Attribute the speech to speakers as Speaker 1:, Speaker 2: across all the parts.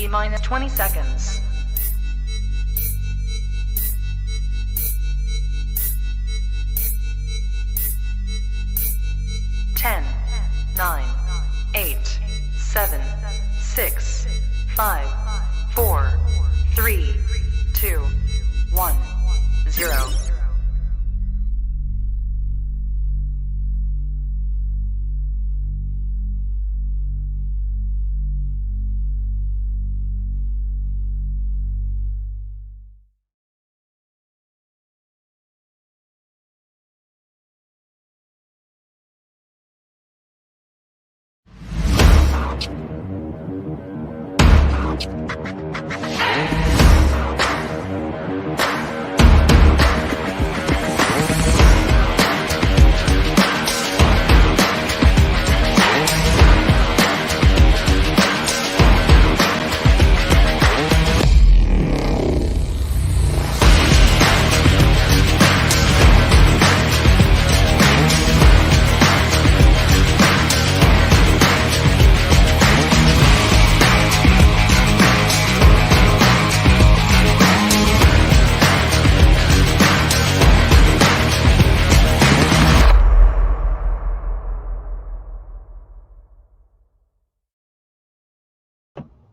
Speaker 1: T-minus 20 seconds. 10, 9, 8, 7, 6, 5, 4, 3, 2, 1, 0.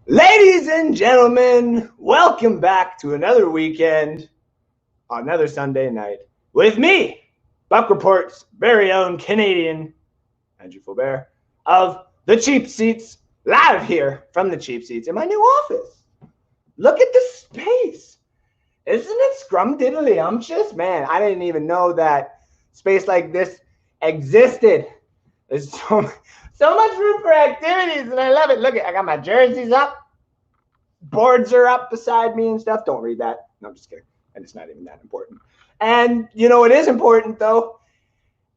Speaker 2: Ladies and gentlemen, welcome back to another weekend, another Sunday night, with me, Buck Report's very own Canadian, Andrew Faubert, of the Cheap Seats, live here from the Cheap Seats in my new office. Look at the space. Isn't it scrum-diddly-umptious? Man, I didn't even know that space like this existed. There's so much room for activities, and I love it. Look, I got my jerseys up. Boards are up beside me and stuff. Don't read that. No, I'm just kidding. And it's not even that important. And you know what is important, though?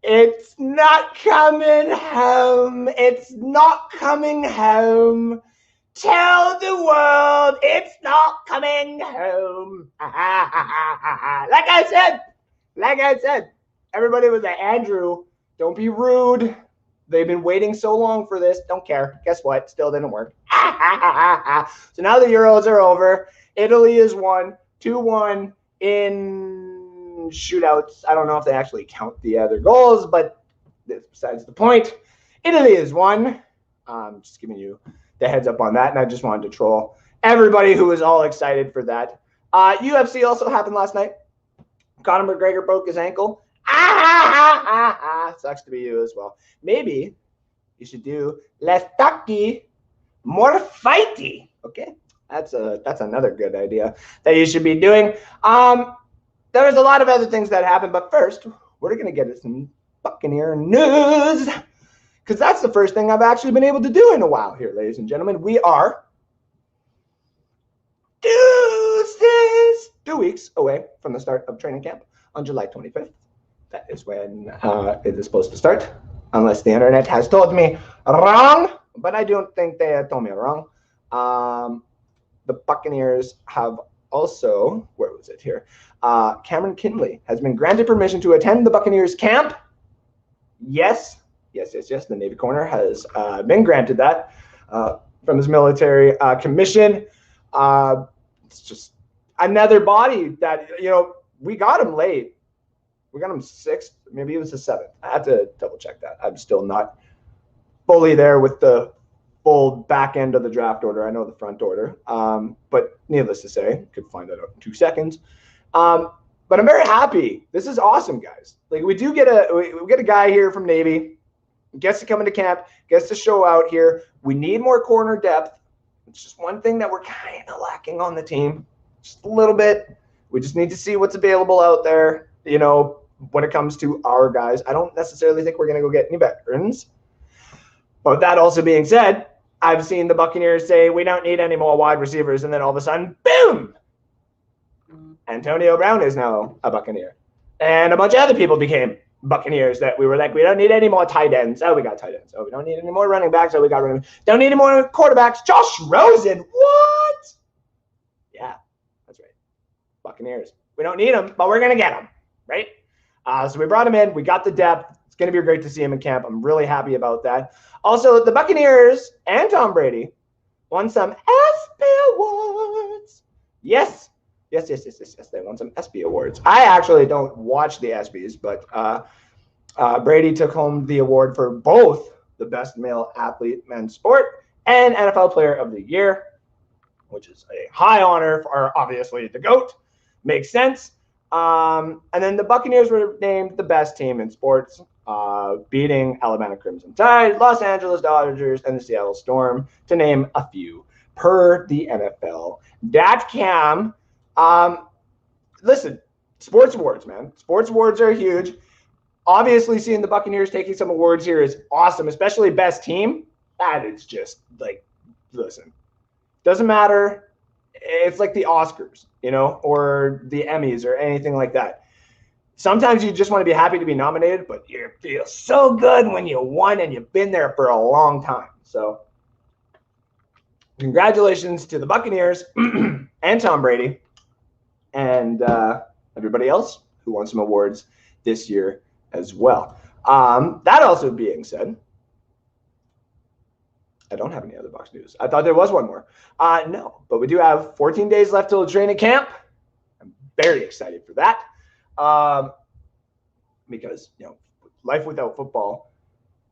Speaker 2: It's not coming home. It's not coming home. Tell the world it's not coming home. Like I said, everybody was like, Andrew, don't be rude. They've been waiting so long for this. Don't care. Guess what? Still didn't work. So now the Euros are over. Italy is won 2-1 in shootouts. I don't know if they actually count the other goals, but besides the point. Italy is won. Just giving you the heads up on that, and I just wanted to troll everybody who was all excited for that. UFC also happened last night. Conor McGregor broke his ankle. Sucks to be you as well. Maybe you should do less talky, more fighty. Okay, that's another good idea that you should be doing. There's a lot of other things that happened, but first we're gonna get some Buccaneer news, because that's the first thing I've actually been able to do in a while here, ladies and gentlemen. We are 2 weeks away from the start of training camp on July 25th. That is when it is supposed to start, unless the internet has told me wrong. But I don't think they have told me wrong. The Buccaneers have also, where was it here? Cameron Kinley has been granted permission to attend the Buccaneers camp. Yes. The Navy corner has been granted that from his military commission. It's just another body that, we got him late. We got him 6th, maybe it was the 7th. I have to double check that. I'm still not fully there with the full back end of the draft order. I know the front order, but needless to say, could find that out in 2 seconds. But I'm very happy. This is awesome, guys. Like we get a guy here from Navy, gets to come into camp, gets to show out here. We need more corner depth. It's just one thing that we're kind of lacking on the team, just a little bit. We just need to see what's available out there. When it comes to our guys, I don't necessarily think we're going to go get any veterans. But that also being said, I've seen the Buccaneers say we don't need any more wide receivers, and then all of a sudden, boom! Antonio Brown is now a Buccaneer. And a bunch of other people became Buccaneers that we were like, we don't need any more tight ends. Oh, we got tight ends. Oh, we don't need any more running backs. Oh, we got running backs. Don't need any more quarterbacks. Josh Rosen, what? Yeah, that's right. Buccaneers. We don't need them, but we're going to get them, right? So we brought him in. We got the depth. It's going to be great to see him in camp. I'm really happy about that. Also, the Buccaneers and Tom Brady won some ESPY awards. Yes. Yes. They won some ESPY awards. I actually don't watch the ESPYs, but Brady took home the award for both the best male athlete men's sport and NFL player of the year, which is a high honor for obviously the GOAT. Makes sense. And then the Buccaneers were named the best team in sports, beating Alabama Crimson Tide, Los Angeles Dodgers, and the Seattle Storm, to name a few, per the NFL.com. Listen, sports awards, man. Sports awards are huge. Obviously, seeing the Buccaneers taking some awards here is awesome, especially best team. That is just like, listen, doesn't matter. It's like the Oscars, or the Emmys or anything like that. Sometimes you just want to be happy to be nominated, but you feel so good when you won and you've been there for a long time. So congratulations to the Buccaneers and Tom Brady and everybody else who won some awards this year as well. That also being said, I don't have any other Bucs news. I thought there was one more. No, but we do have 14 days left till training camp. I'm very excited for that. Because, life without football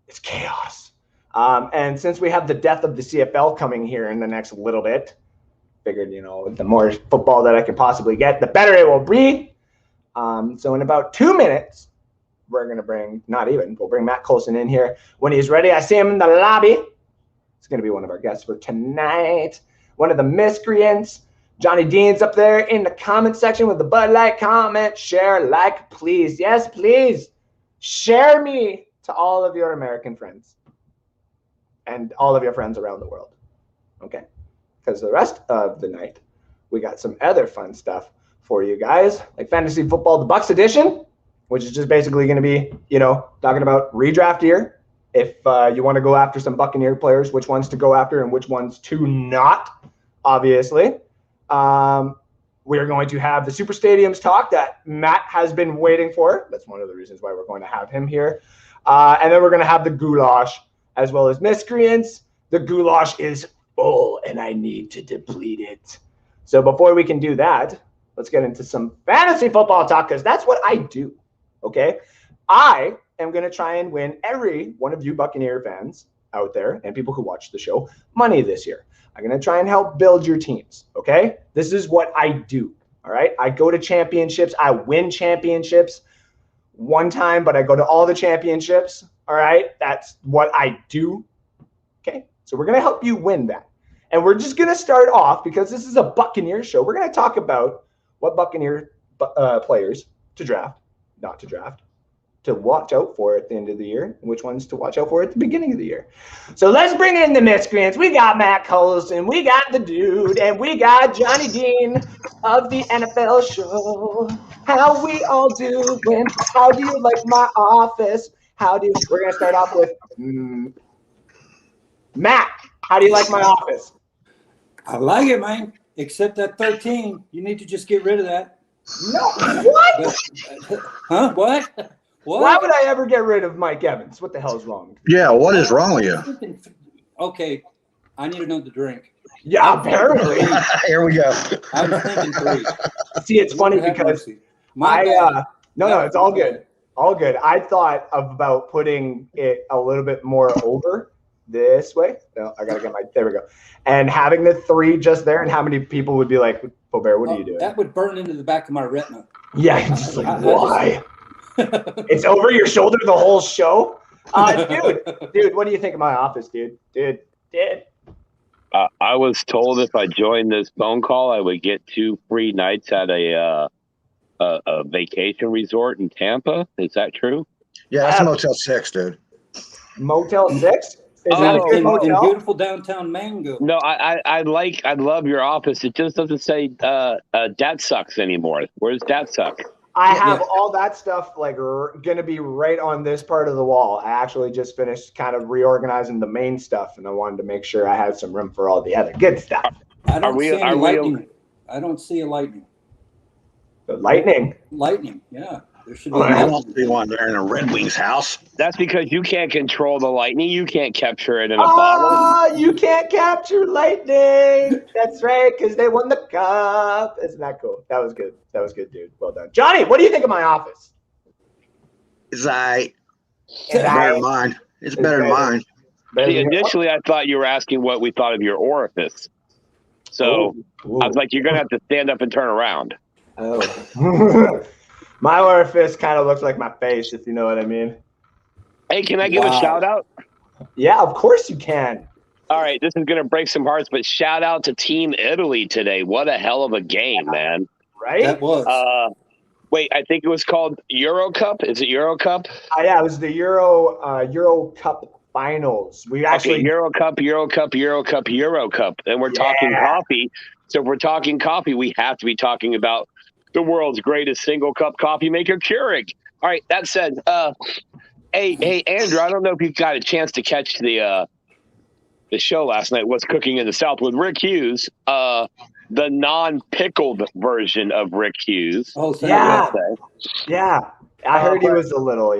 Speaker 2: is chaos. And since we have the death of the CFL coming here in the next little bit, figured, the more football that I can possibly get, the better it will be. So in about 2 minutes, we're going to we'll bring Matt Colson in here. When he's ready, I see him in the lobby. It's going to be one of our guests for tonight. One of the Miscreants. Johnny Dean's up there in the comment section with the Bud Light comment. Share, like, please. Yes, please. Share me to all of your American friends. And all of your friends around the world. Okay? Because the rest of the night, we got some other fun stuff for you guys. Like Fantasy Football, the Bucs edition, which is just basically going to be, talking about redraft year. If you want to go after some Buccaneer players, which ones to go after and which ones to not, obviously. We are going to have the Super Stadiums talk that Matt has been waiting for. That's one of the reasons why we're going to have him here. And then we're going to have the Gulash as well as Miscreants. The Gulash is full and I need to deplete it. So before we can do that, let's get into some fantasy football talk because that's what I do, okay? I am going to try and win every one of you Buccaneer fans out there and people who watch the show money this year. I'm going to try and help build your teams, okay? This is what I do, all right? I go to championships. I win championships one time, but I go to all the championships, all right? That's what I do, okay? So we're going to help you win that. And we're just going to start off, because this is a Buccaneer show, we're going to talk about what Buccaneer players to draft, not to draft, to watch out for at the end of the year, and which ones to watch out for at the beginning of the year. So let's bring in the Miscreants. We got Matt Colson, we got the Dude, and we got Johnny Dean of the NFL show. How we all doing? How do you like my office? We're going to start off with Matt. How do you like my office?
Speaker 3: I like it, man. Except that 13. You need to just get rid of that.
Speaker 2: No. What?
Speaker 3: Huh? What? What?
Speaker 2: Why would I ever get rid of Mike Evans? What the hell is wrong?
Speaker 4: Yeah, what is wrong with you?
Speaker 3: Okay, I need another drink.
Speaker 2: Yeah, apparently.
Speaker 4: Here we go.
Speaker 3: I was thinking 3.
Speaker 2: See, it's funny because no, it's all good. All good. I thought about putting it a little bit more over this way. No, I gotta get there we go. And having the 3 just there, and how many people would be like, Faubert, what are you doing?
Speaker 3: That would burn into the back of my retina.
Speaker 2: Yeah, it's like, why? It's over your shoulder the whole show? Dude, what do you think of my office, dude? Dude.
Speaker 5: I was told if I joined this phone call, I would get 2 free nights at a vacation resort in Tampa. Is that true?
Speaker 4: Yeah, that's Motel 6, dude.
Speaker 2: Motel 6? Is that a good motel?
Speaker 3: In beautiful downtown Mango.
Speaker 5: No, I love your office. It just doesn't say That Sucks anymore. Where's That Suck?
Speaker 2: I have all that stuff going to be right on this part of the wall. I actually just finished kind of reorganizing the main stuff, and I wanted to make sure I had some room for all the other good stuff.
Speaker 3: I don't see any lightning. I don't see a lightning.
Speaker 2: The lightning?
Speaker 3: Lightning, yeah. There should be
Speaker 4: I don't see one there in a Red Wings house.
Speaker 5: That's because you can't control the lightning. You can't capture it in a bottle.
Speaker 2: Ah, you can't capture lightning. That's right, because they won the cup. Isn't that cool? That was good. That was good, dude. Well done. Johnny, what do you think of my office?
Speaker 4: It's better
Speaker 2: It's
Speaker 4: than mine. It's better than mine.
Speaker 5: See, initially, I thought you were asking what we thought of your orifice. So
Speaker 2: Ooh.
Speaker 5: I was like, you're going to have to stand up and turn around.
Speaker 2: Oh. My orifice kind of looks like my face, if you know what I mean.
Speaker 5: Hey, can I give a shout out?
Speaker 2: Yeah, of course you can.
Speaker 5: All right, this is going to break some hearts, but shout out to Team Italy today. What a hell of a game, man.
Speaker 2: Right?
Speaker 3: That was.
Speaker 5: Wait, I think it was called Euro Cup. Is it Euro Cup?
Speaker 2: Yeah, it was the Euro Cup finals. We actually
Speaker 5: Euro Cup, Euro Cup, Euro Cup, Euro Cup. And we're talking coffee. So if we're talking coffee, we have to be talking about the world's greatest single cup coffee maker, Keurig. All right, that said, hey, Andrew, I don't know if you got a chance to catch the show last night, What's Cooking in the South, with Rick Hughes, the non-pickled version of Rick Hughes.
Speaker 3: Oh,
Speaker 2: yeah. I heard he was a little,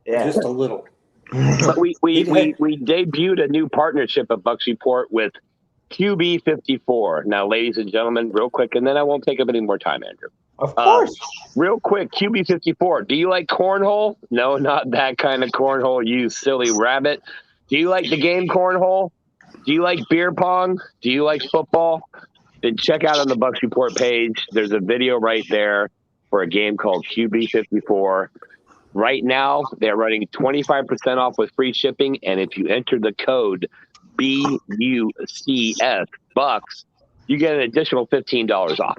Speaker 3: just a little.
Speaker 5: But we debuted a new partnership at Bucs Report with QB54. Now, ladies and gentlemen, real quick, and then I won't take up any more time, Andrew.
Speaker 2: Of course.
Speaker 5: Real quick, QB54. Do you like cornhole? No, not that kind of cornhole, you silly rabbit. Do you like the game cornhole? Do you like beer pong? Do you like football? Then check out on the Bucs Report page. There's a video right there for a game called QB54. Right now, they're running 25% off with free shipping, and if you enter the code BUCS Bucks, you get an additional $15 off.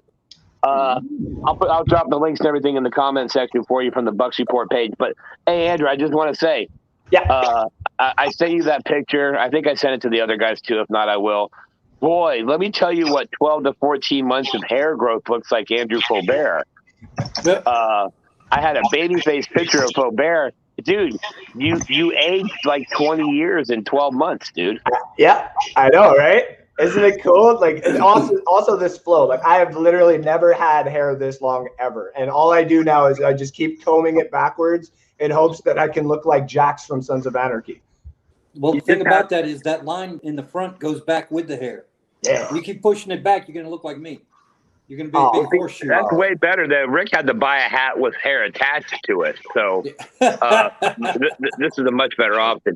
Speaker 5: I'll drop the links and everything in the comment section for you from the Bucs Report page. But hey, Andrew, I just want to say, I sent you that picture. I think I sent it to the other guys too. If not, I will. Boy, let me tell you what 12 to 14 months of hair growth looks like, Andrew Faubert. I had a baby face picture of Faubert. Dude, you aged like 20 years in 12 months, dude.
Speaker 2: Yeah, I know, right? Isn't it cool? Like, and also this flow. Like, I have literally never had hair this long ever, and all I do now is I just keep combing it backwards in hopes that I can look like Jax from Sons of Anarchy.
Speaker 3: Well, the thing about that is that line in the front goes back with the hair.
Speaker 2: Yeah.
Speaker 3: You keep pushing it back, you're going to look like me. You're going to be a big horseshoe.
Speaker 5: That's way better than Rick had to buy a hat with hair attached to it. So this is a much better option.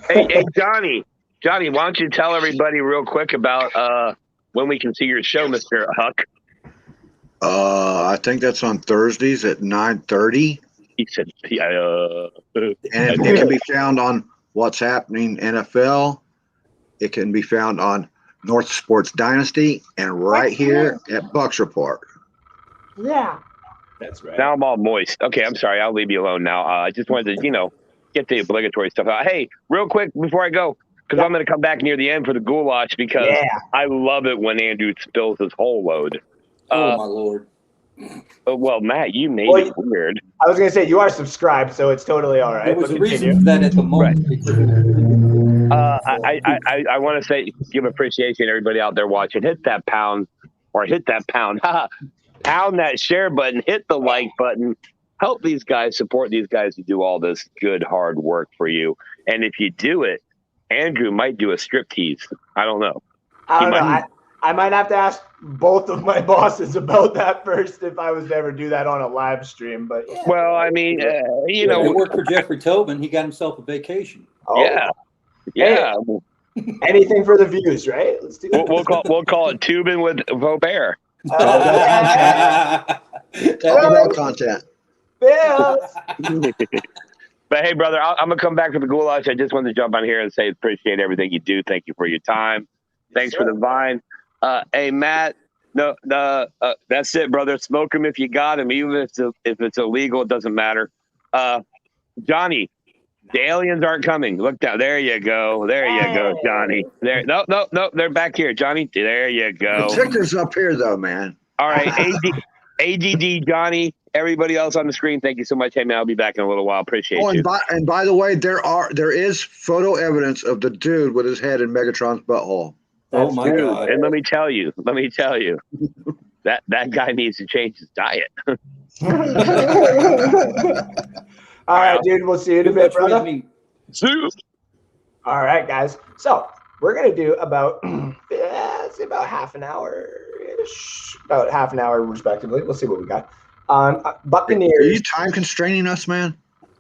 Speaker 5: Hey, Johnny, why don't you tell everybody real quick about when we can see your show, Mr. Huck?
Speaker 4: I think that's on Thursdays at 9:30.
Speaker 5: He said,
Speaker 4: And it can be found on What's Happening NFL. It can be found on North Sports Dynasty and right here at Bucs Report.
Speaker 2: Yeah. That's right.
Speaker 5: Now I'm all moist. Okay, I'm sorry. I'll leave you alone now. I just wanted to, get the obligatory stuff out. Hey, real quick before I go, because I'm going to come back near the end for the goulash because I love it when Andrew spills his whole load.
Speaker 3: Oh, my Lord.
Speaker 5: Well, Matt, you made it weird.
Speaker 2: I was going to say, you are subscribed, so it's totally all right.
Speaker 3: There was a reason for that at the moment.
Speaker 5: Right. I want to say, give appreciation to everybody out there watching. Hit that pound. Pound that share button. Hit the like button. Help these guys, support these guys who do all this good, hard work for you. And if you do it, Andrew might do a striptease. I don't know.
Speaker 2: I don't know. I might have to ask both of my bosses about that first if I was to ever do that on a live stream. But
Speaker 5: well, I mean,
Speaker 3: it worked for Jeffrey Tobin. He got himself a vacation.
Speaker 5: Yeah.
Speaker 2: Anything for the views, right? Let's do that.
Speaker 5: We'll call it Tubing with Faubert.
Speaker 4: Talk about content.
Speaker 5: But hey, brother, I'm gonna come back to the goulash. I just wanted to jump on here and say appreciate everything you do. Thank you for your time. Thanks for the vine. Hey, Matt. No, that's it, brother. Smoke them if you got them. Even if it's illegal, it doesn't matter. Johnny, the aliens aren't coming. Look down. There you go. There you go, Johnny. There. No. They're back here, Johnny. There you go.
Speaker 4: The ticker's up here, though, man.
Speaker 5: All right, ADD, Johnny. Everybody else on the screen, thank you so much. Hey, man, I'll be back in a little while. Appreciate you.
Speaker 4: And by the way, there is photo evidence of the dude with his head in Megatron's butthole.
Speaker 3: Oh my God!
Speaker 5: And let me tell you, that guy needs to change his diet.
Speaker 2: All right, dude. We'll see you in a bit, brother. All right, guys. So we're gonna do about about half an hour-ish, about half an hour respectively. We'll see what we got. Buccaneers.
Speaker 4: Are you time constraining us, man?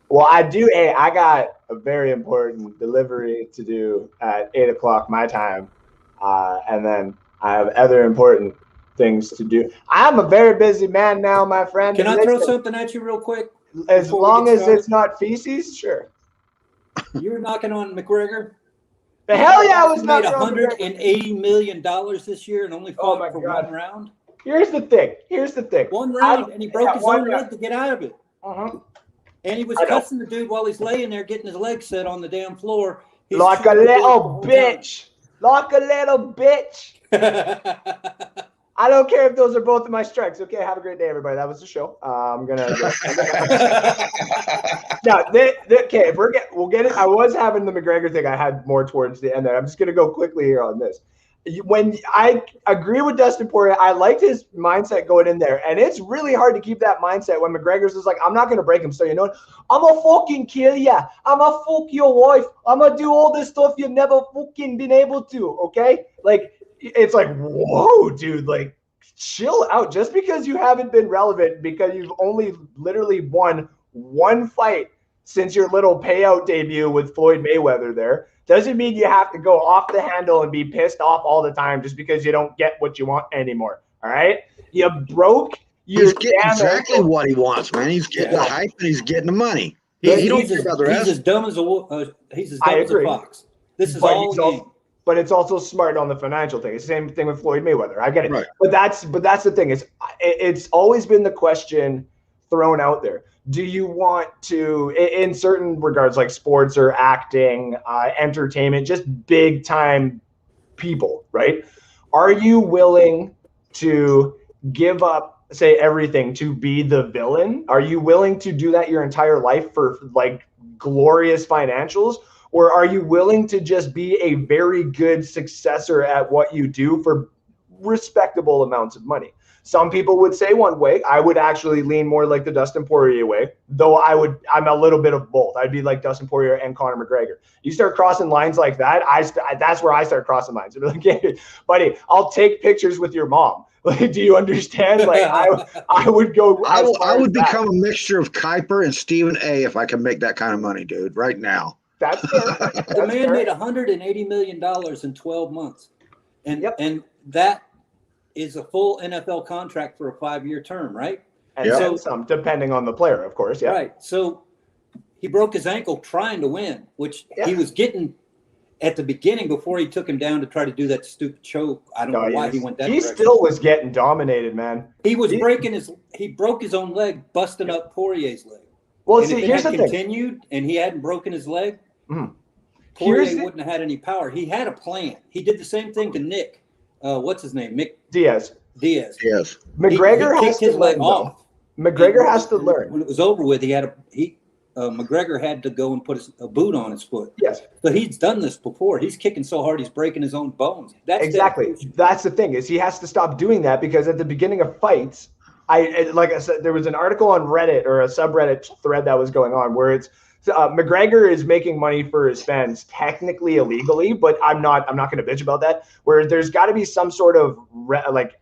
Speaker 2: Well, I do. Hey, I got a very important delivery to do at 8 o'clock my time, and then I have other important things to do. I'm a very busy man now, my friend.
Speaker 3: Can I throw something at you real quick?
Speaker 2: As long as it's not feces, sure.
Speaker 3: You were knocking on McGregor.
Speaker 2: The hell yeah, I was
Speaker 3: made
Speaker 2: knocking on McGregor.
Speaker 3: $180 million this year and only fought for one round.
Speaker 2: Here's the thing.
Speaker 3: One round, and he broke his own leg to get out of it.
Speaker 2: Uh-huh.
Speaker 3: And he was cussing the dude while he's laying there getting his legs set on the damn floor.
Speaker 2: Like a little bitch. Like a little bitch. I don't care if those are both of my strikes. Okay, have a great day, everybody. That was the show. I'm gonna. Now, okay, we'll get it. I was having the McGregor thing. I had more towards the end there. I'm just gonna go quickly here on this. When I agree with Dustin Poirier, I liked his mindset going in there, and it's really hard to keep that mindset when McGregor's is like, I'm not gonna break him. So you know what? I'm gonna fucking kill ya. I'm gonna fuck your wife. I'm gonna do all this stuff you've never fucking been able to. Okay, like. It's like, whoa, dude, like, chill out. Just because you haven't been relevant, because you've only literally won one fight since your little payout debut with Floyd Mayweather there, doesn't mean you have to go off the handle and be pissed off all the time just because you don't get what you want anymore, all right? You broke your
Speaker 4: He's getting exactly what he wants, man. He's getting the hype and he's getting the money. He don't care about the rest.
Speaker 3: He's as dumb as a fox. This is all game.
Speaker 2: But it's also smart on the financial thing. It's the same thing with Floyd Mayweather. I get it.
Speaker 4: Right.
Speaker 2: But that's the thing. It's always been the question thrown out there. Do you want to, in certain regards, like sports or acting, entertainment, just big time people, right? Are you willing to give up, say, everything to be the villain? Are you willing to do that your entire life for like glorious financials? Or are you willing to just be a very good successor at what you do for respectable amounts of money? Some people would say one way. I would actually lean more like the Dustin Poirier way, though I'm a little bit of both. I'd be like Dustin Poirier and Conor McGregor. You start crossing lines like that, that's where I start crossing lines. I'd be like, hey, buddy, I'll take pictures with your mom. Like, do you understand? Like, I would go.
Speaker 4: I would become a mixture of Kuiper and Stephen A. if I could make that kind of money, dude, right now.
Speaker 2: That's fair.
Speaker 3: The man made $180 million in 12 months. And that is a full NFL contract for a 5-year term, right?
Speaker 2: And so some, depending on the player, of course. Yeah.
Speaker 3: Right. So he broke his ankle trying to win, which he was getting at the beginning before he took him down to try to do that stupid choke. I don't know why he went that direction.
Speaker 2: He still was getting dominated, man.
Speaker 3: He broke his own leg, busting up Poirier's leg.
Speaker 2: Well,
Speaker 3: and
Speaker 2: see,
Speaker 3: if
Speaker 2: here's the
Speaker 3: thing. Continued, and he hadn't broken his leg, Poirier wouldn't have had any power. He had a plan. He did the same thing to Nick. What's his name?
Speaker 2: Diaz.
Speaker 4: Yes.
Speaker 2: McGregor
Speaker 3: he
Speaker 2: has
Speaker 3: kicked his leg off.
Speaker 2: McGregor has to learn.
Speaker 3: When it was over with, McGregor had to go and put a boot on his foot.
Speaker 2: Yes.
Speaker 3: But he's done this before. He's kicking so hard he's breaking his own bones.
Speaker 2: Exactly. That's the thing, is he has to stop doing that, because at the beginning of fights, like I said, there was an article on Reddit or a subreddit thread that was going on where it's McGregor is making money for his fans technically illegally, but I'm not going to bitch about that. Where there's got to be some sort of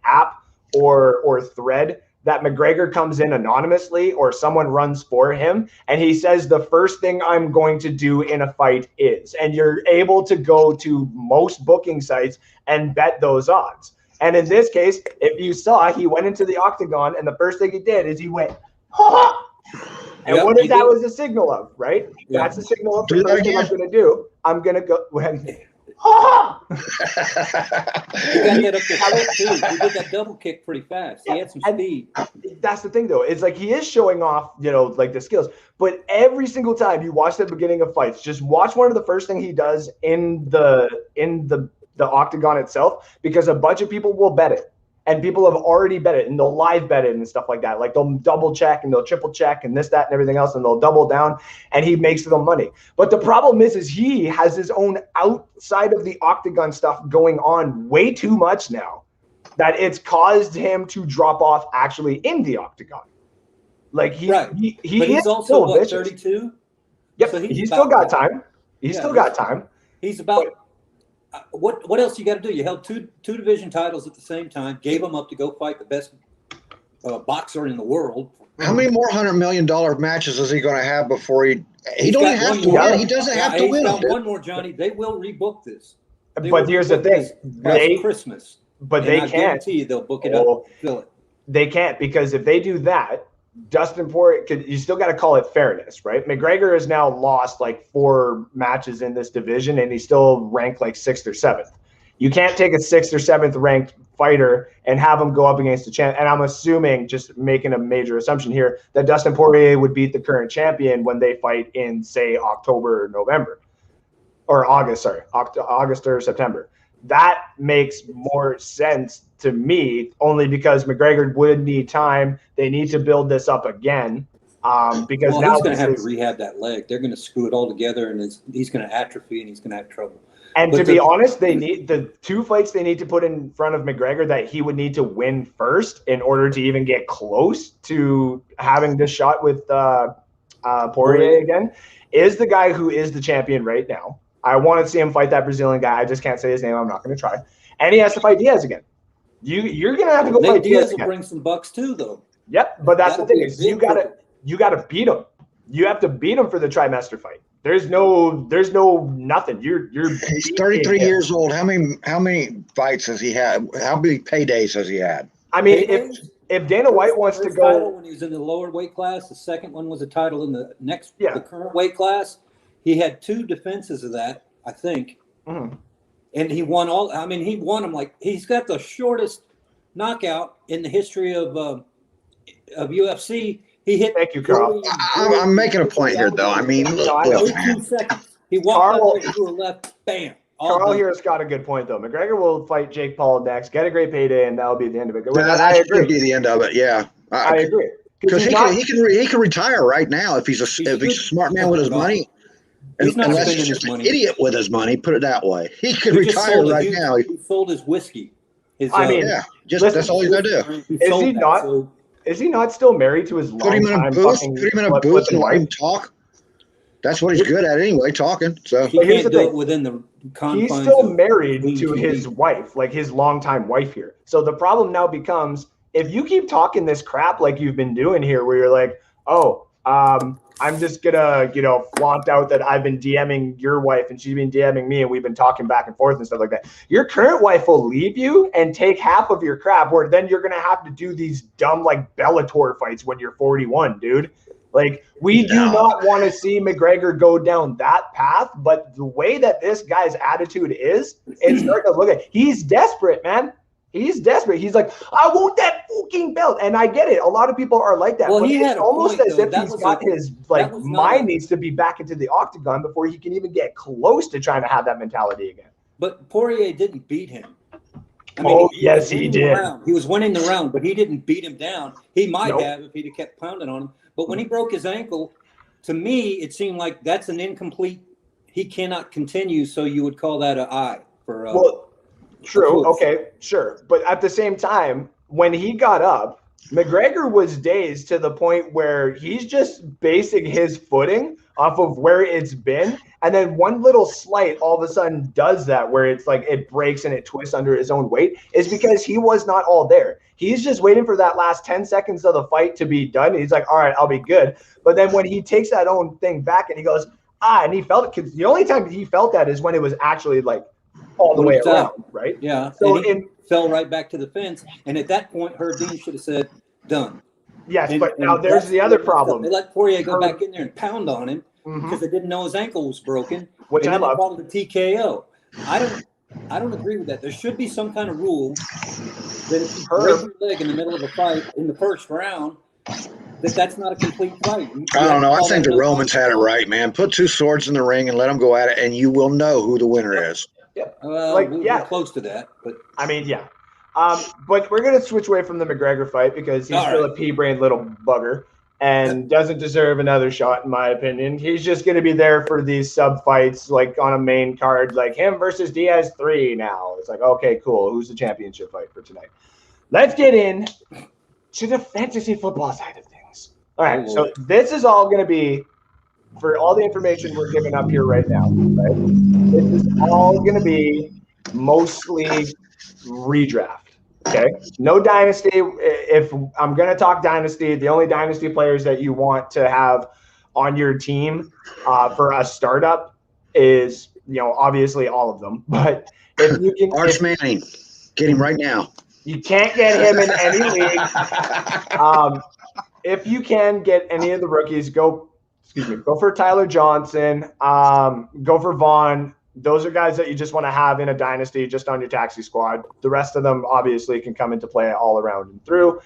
Speaker 2: app or thread that McGregor comes in anonymously or someone runs for him, and he says the first thing I'm going to do in a fight is, and you're able to go to most booking sites and bet those odds. And in this case, if you saw, he went into the octagon, and the first thing he did is he went, ha! And what if that was a signal of, right? Yeah. That's a signal of the first thing I'm going to do. I'm going to go when, ha!
Speaker 3: He got that up the too. He did that double kick pretty fast. He had some speed.
Speaker 2: That's the thing, though. It's like he is showing off, like the skills. But every single time you watch the beginning of fights, just watch one of the first thing he does in the octagon itself, because a bunch of people will bet it. And people have already bet it, and they'll live bet it and stuff like that. Like, they'll double check and they'll triple check and this, that, and everything else, and they'll double down, and he makes them money. But the problem is he has his own outside of the octagon stuff going on way too much now. that it's caused him to drop off actually in the octagon. Like
Speaker 3: but he's also what, 32?
Speaker 2: Yep, so he's still got time. He's still got time.
Speaker 3: He's about what else you got to do? You held two division titles at the same time, gave them up to go fight the best boxer in the world.
Speaker 4: How many more $100 million matches is he going to have before he don't have to win? He doesn't have to win.
Speaker 3: He's got one more, Johnny. They will rebook this.
Speaker 2: But here's the thing:
Speaker 3: Christmas.
Speaker 2: But they can't.
Speaker 3: Guarantee you they'll book it up, fill it.
Speaker 2: They can't, because if they do that, Dustin Poirier, you still got to call it fairness, right? McGregor has now lost like 4 matches in this division, and he's still ranked like 6th or 7th. You can't take a 6th or 7th ranked fighter and have him go up against the champ. And I'm assuming, just making a major assumption here, that Dustin Poirier would beat the current champion when they fight in, say, October or November. Or August or September. That makes more sense to me, only because McGregor would need time. They need to build this up again, because now
Speaker 3: he's going to have to rehab that leg. They're going to screw it all together, and he's going to atrophy, and he's going to have trouble.
Speaker 2: And to be honest, they need the 2 fights they need to put in front of McGregor that he would need to win first in order to even get close to having this shot with Poirier again, is the guy who is the champion right now. I want to see him fight that Brazilian guy. I just can't say his name. I'm not going to try. And he has to fight Diaz again. You're going to have to go fight Diaz again.
Speaker 3: Will bring some bucks too, though.
Speaker 2: Yep, but that's the thing, is you got to beat him. You have to beat him for the trimester fight. There's no nothing. He's
Speaker 4: 33 years old. How many fights has he had? How many paydays has he had?
Speaker 2: I mean, if Dana White wants to go,
Speaker 3: when he was in the lower weight class, the second one was a title in the current weight class. He had 2 defenses of that, I think.
Speaker 2: Mm-hmm.
Speaker 3: And he won all. I mean, he won them like he's got the shortest knockout in the history of UFC. He hit.
Speaker 2: Thank you, Carl.
Speaker 4: I'm making a point here, though. I mean,
Speaker 3: 18 seconds. He walked out to her left. Bam.
Speaker 2: Carl here's got a good point, though. McGregor will fight Jake Paul next, get a great payday, and that'll be the end of it.
Speaker 4: I agree. That'll be the end of it. Yeah,
Speaker 2: I agree.
Speaker 4: Because he can retire right now if he's a smart man with his money.
Speaker 3: He's not
Speaker 4: unless
Speaker 3: spending
Speaker 4: he's just
Speaker 3: his money.
Speaker 4: an idiot with his money, put it that way. He could retire right now.
Speaker 3: He sold his whiskey.
Speaker 4: That's all he's got to do.
Speaker 2: Is he not still married to his
Speaker 4: Put him in a booth and let him talk. That's what he's good at anyway, talking. So
Speaker 3: he can't do it within the confines.
Speaker 2: He's still married to his wife, like his longtime wife here. So the problem now becomes, if you keep talking this crap like you've been doing here, where you're like, I'm just gonna, flaunt out that I've been DMing your wife and she's been DMing me and we've been talking back and forth and stuff like that. Your current wife will leave you and take half of your crap, where then you're gonna have to do these dumb like Bellator fights when you're 41, dude. Like, we do not want to see McGregor go down that path, but the way that this guy's attitude is, it's starting to look at. He's desperate, man. He's desperate. He's like, I want that fucking belt. And I get it. A lot of people are like that.
Speaker 3: Well,
Speaker 2: but
Speaker 3: it's
Speaker 2: almost as if he's got his mind needs to be back into the octagon before he can even get close to trying to have that mentality again.
Speaker 3: But Poirier didn't beat him. I mean,
Speaker 2: yes, he did.
Speaker 3: He was winning the round, but he didn't beat him down. He might have if he'd have kept pounding on him. But when he broke his ankle, to me, it seemed like that's an incomplete. He cannot continue, so you would call that an I for. True.
Speaker 2: Okay, sure. But at the same time, when he got up, McGregor was dazed to the point where he's just basing his footing off of where it's been. And then one little slight all of a sudden does that, where it's like it breaks and it twists under his own weight, is because he was not all there. He's just waiting for that last 10 seconds of the fight to be done. He's like, all right, I'll be good. But then when he takes that own thing back and he goes, and he felt it, because the only time he felt that is when it was actually like all the way around, right?
Speaker 3: Yeah. So he fell right back to the fence. And at that point, Dean should have said, done.
Speaker 2: Yes, but now there's the other problem.
Speaker 3: They let Poirier go back in there and pound on him because they didn't know his ankle was broken.
Speaker 2: Which
Speaker 3: and
Speaker 2: I
Speaker 3: then
Speaker 2: love.
Speaker 3: They called it a TKO. I don't agree with that. There should be some kind of rule that if you break your leg in the middle of a fight in the first round, that's not a complete fight.
Speaker 4: I don't know. I think the Romans had it right, man. Put 2 swords in the ring and let them go at it, and you will know who the winner is.
Speaker 2: Yep.
Speaker 3: We're close to that, but
Speaker 2: I mean, yeah. But we're gonna switch away from the McGregor fight because he's still a pea-brained little bugger. and doesn't deserve another shot, in my opinion. He's just going to be there for these sub fights, like on a main card, like him versus Diaz 3 now. It's like, okay, cool. Who's the championship fight for tonight? Let's get in to the fantasy football side of things. All right, so this is all going to be for all the information we're giving up here right now, right? This is all going to be mostly redraft. Okay, no dynasty. If I'm going to talk dynasty, the only dynasty players that you want to have on your team for a startup is, obviously all of them. But if you can,
Speaker 4: Arch Manning, get him right now.
Speaker 2: You can't get him in any league. If you can get any of the rookies, go for Tyler Johnson. Go for Vaughn. Those are guys that you just want to have in a dynasty, just on your taxi squad. The rest of them obviously can come into play all around and through.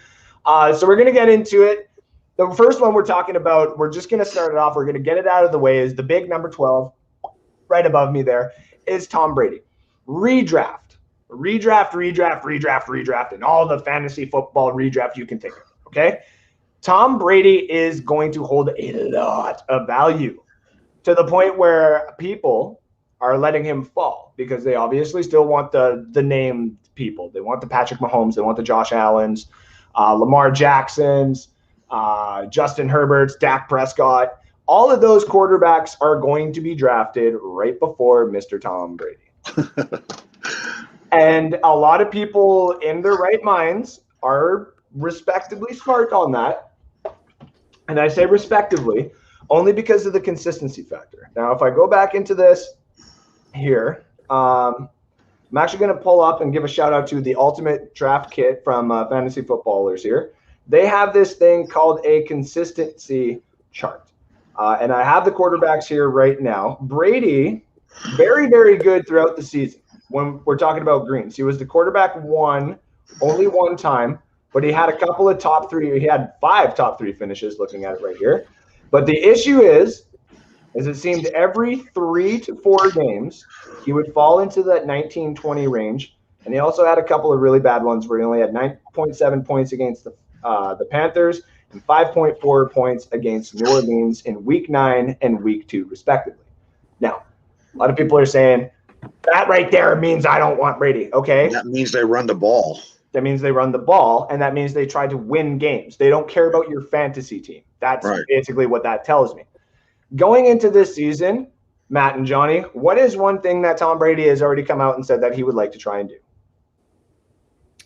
Speaker 2: So we're going to get into it. The first one we're talking about, we're just going to start it off. We're going to get it out of the way. Is the big number 12 right above me there is Tom Brady. Redraft, and all the fantasy football redraft you can think of, okay? Tom Brady is going to hold a lot of value to the point where people are letting him fall because they obviously still want the named people. They want the Patrick Mahomes. They want the Josh Allens, Lamar Jacksons, Justin Herberts, Dak Prescott. All of those quarterbacks are going to be drafted right before Mr. Tom Brady. And a lot of people in their right minds are respectively smart on that. And I say respectively only because of the consistency factor. Now, if I go back into this here, I'm actually going to pull up and give a shout out to the Ultimate Draft Kit from Fantasy Footballers here. They have this thing called a consistency chart. And I have the quarterbacks here right now. Brady, very, very good throughout the season. When we're talking about greens, he was the quarterback only one time, but he had a couple of top three. He had 5 top 3 finishes, looking at it right here. But the issue is it seemed every 3 to 4 games, he would fall into that 19-20 range. And he also had a couple of really bad ones where he only had 9.7 points against the Panthers and 5.4 points against New Orleans in week 9 and week 2, respectively. Now, a lot of people are saying, that right there means I don't want Brady. Okay.
Speaker 4: That means they run the ball.
Speaker 2: That means they run the ball, and that means they try to win games. They don't care about your fantasy team. That's basically what that tells me. Going into this season, Matt and Johnny, what is one thing that Tom Brady has already come out and said that he would like to try and do?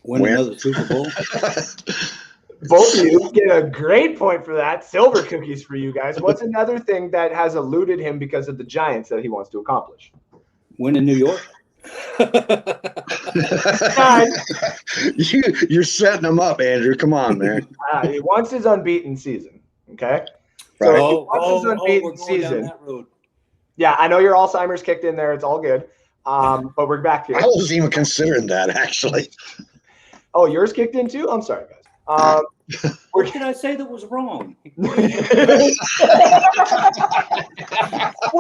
Speaker 3: Win another Super Bowl.
Speaker 2: Both of you get a great point for that. Silver cookies for you guys. What's another thing that has eluded him because of the Giants that he wants to accomplish?
Speaker 3: Win in New York.
Speaker 4: You're setting them up, Andrew. Come on, man.
Speaker 2: He wants his unbeaten season. Okay.
Speaker 4: Right.
Speaker 2: So his unbeaten season.
Speaker 3: Down that road.
Speaker 2: Yeah, I know your Alzheimer's kicked in there. It's all good. But we're back here.
Speaker 4: I wasn't even considering that, actually.
Speaker 2: Oh, yours kicked in too? I'm sorry, guys.
Speaker 3: What did I say that was wrong?
Speaker 2: What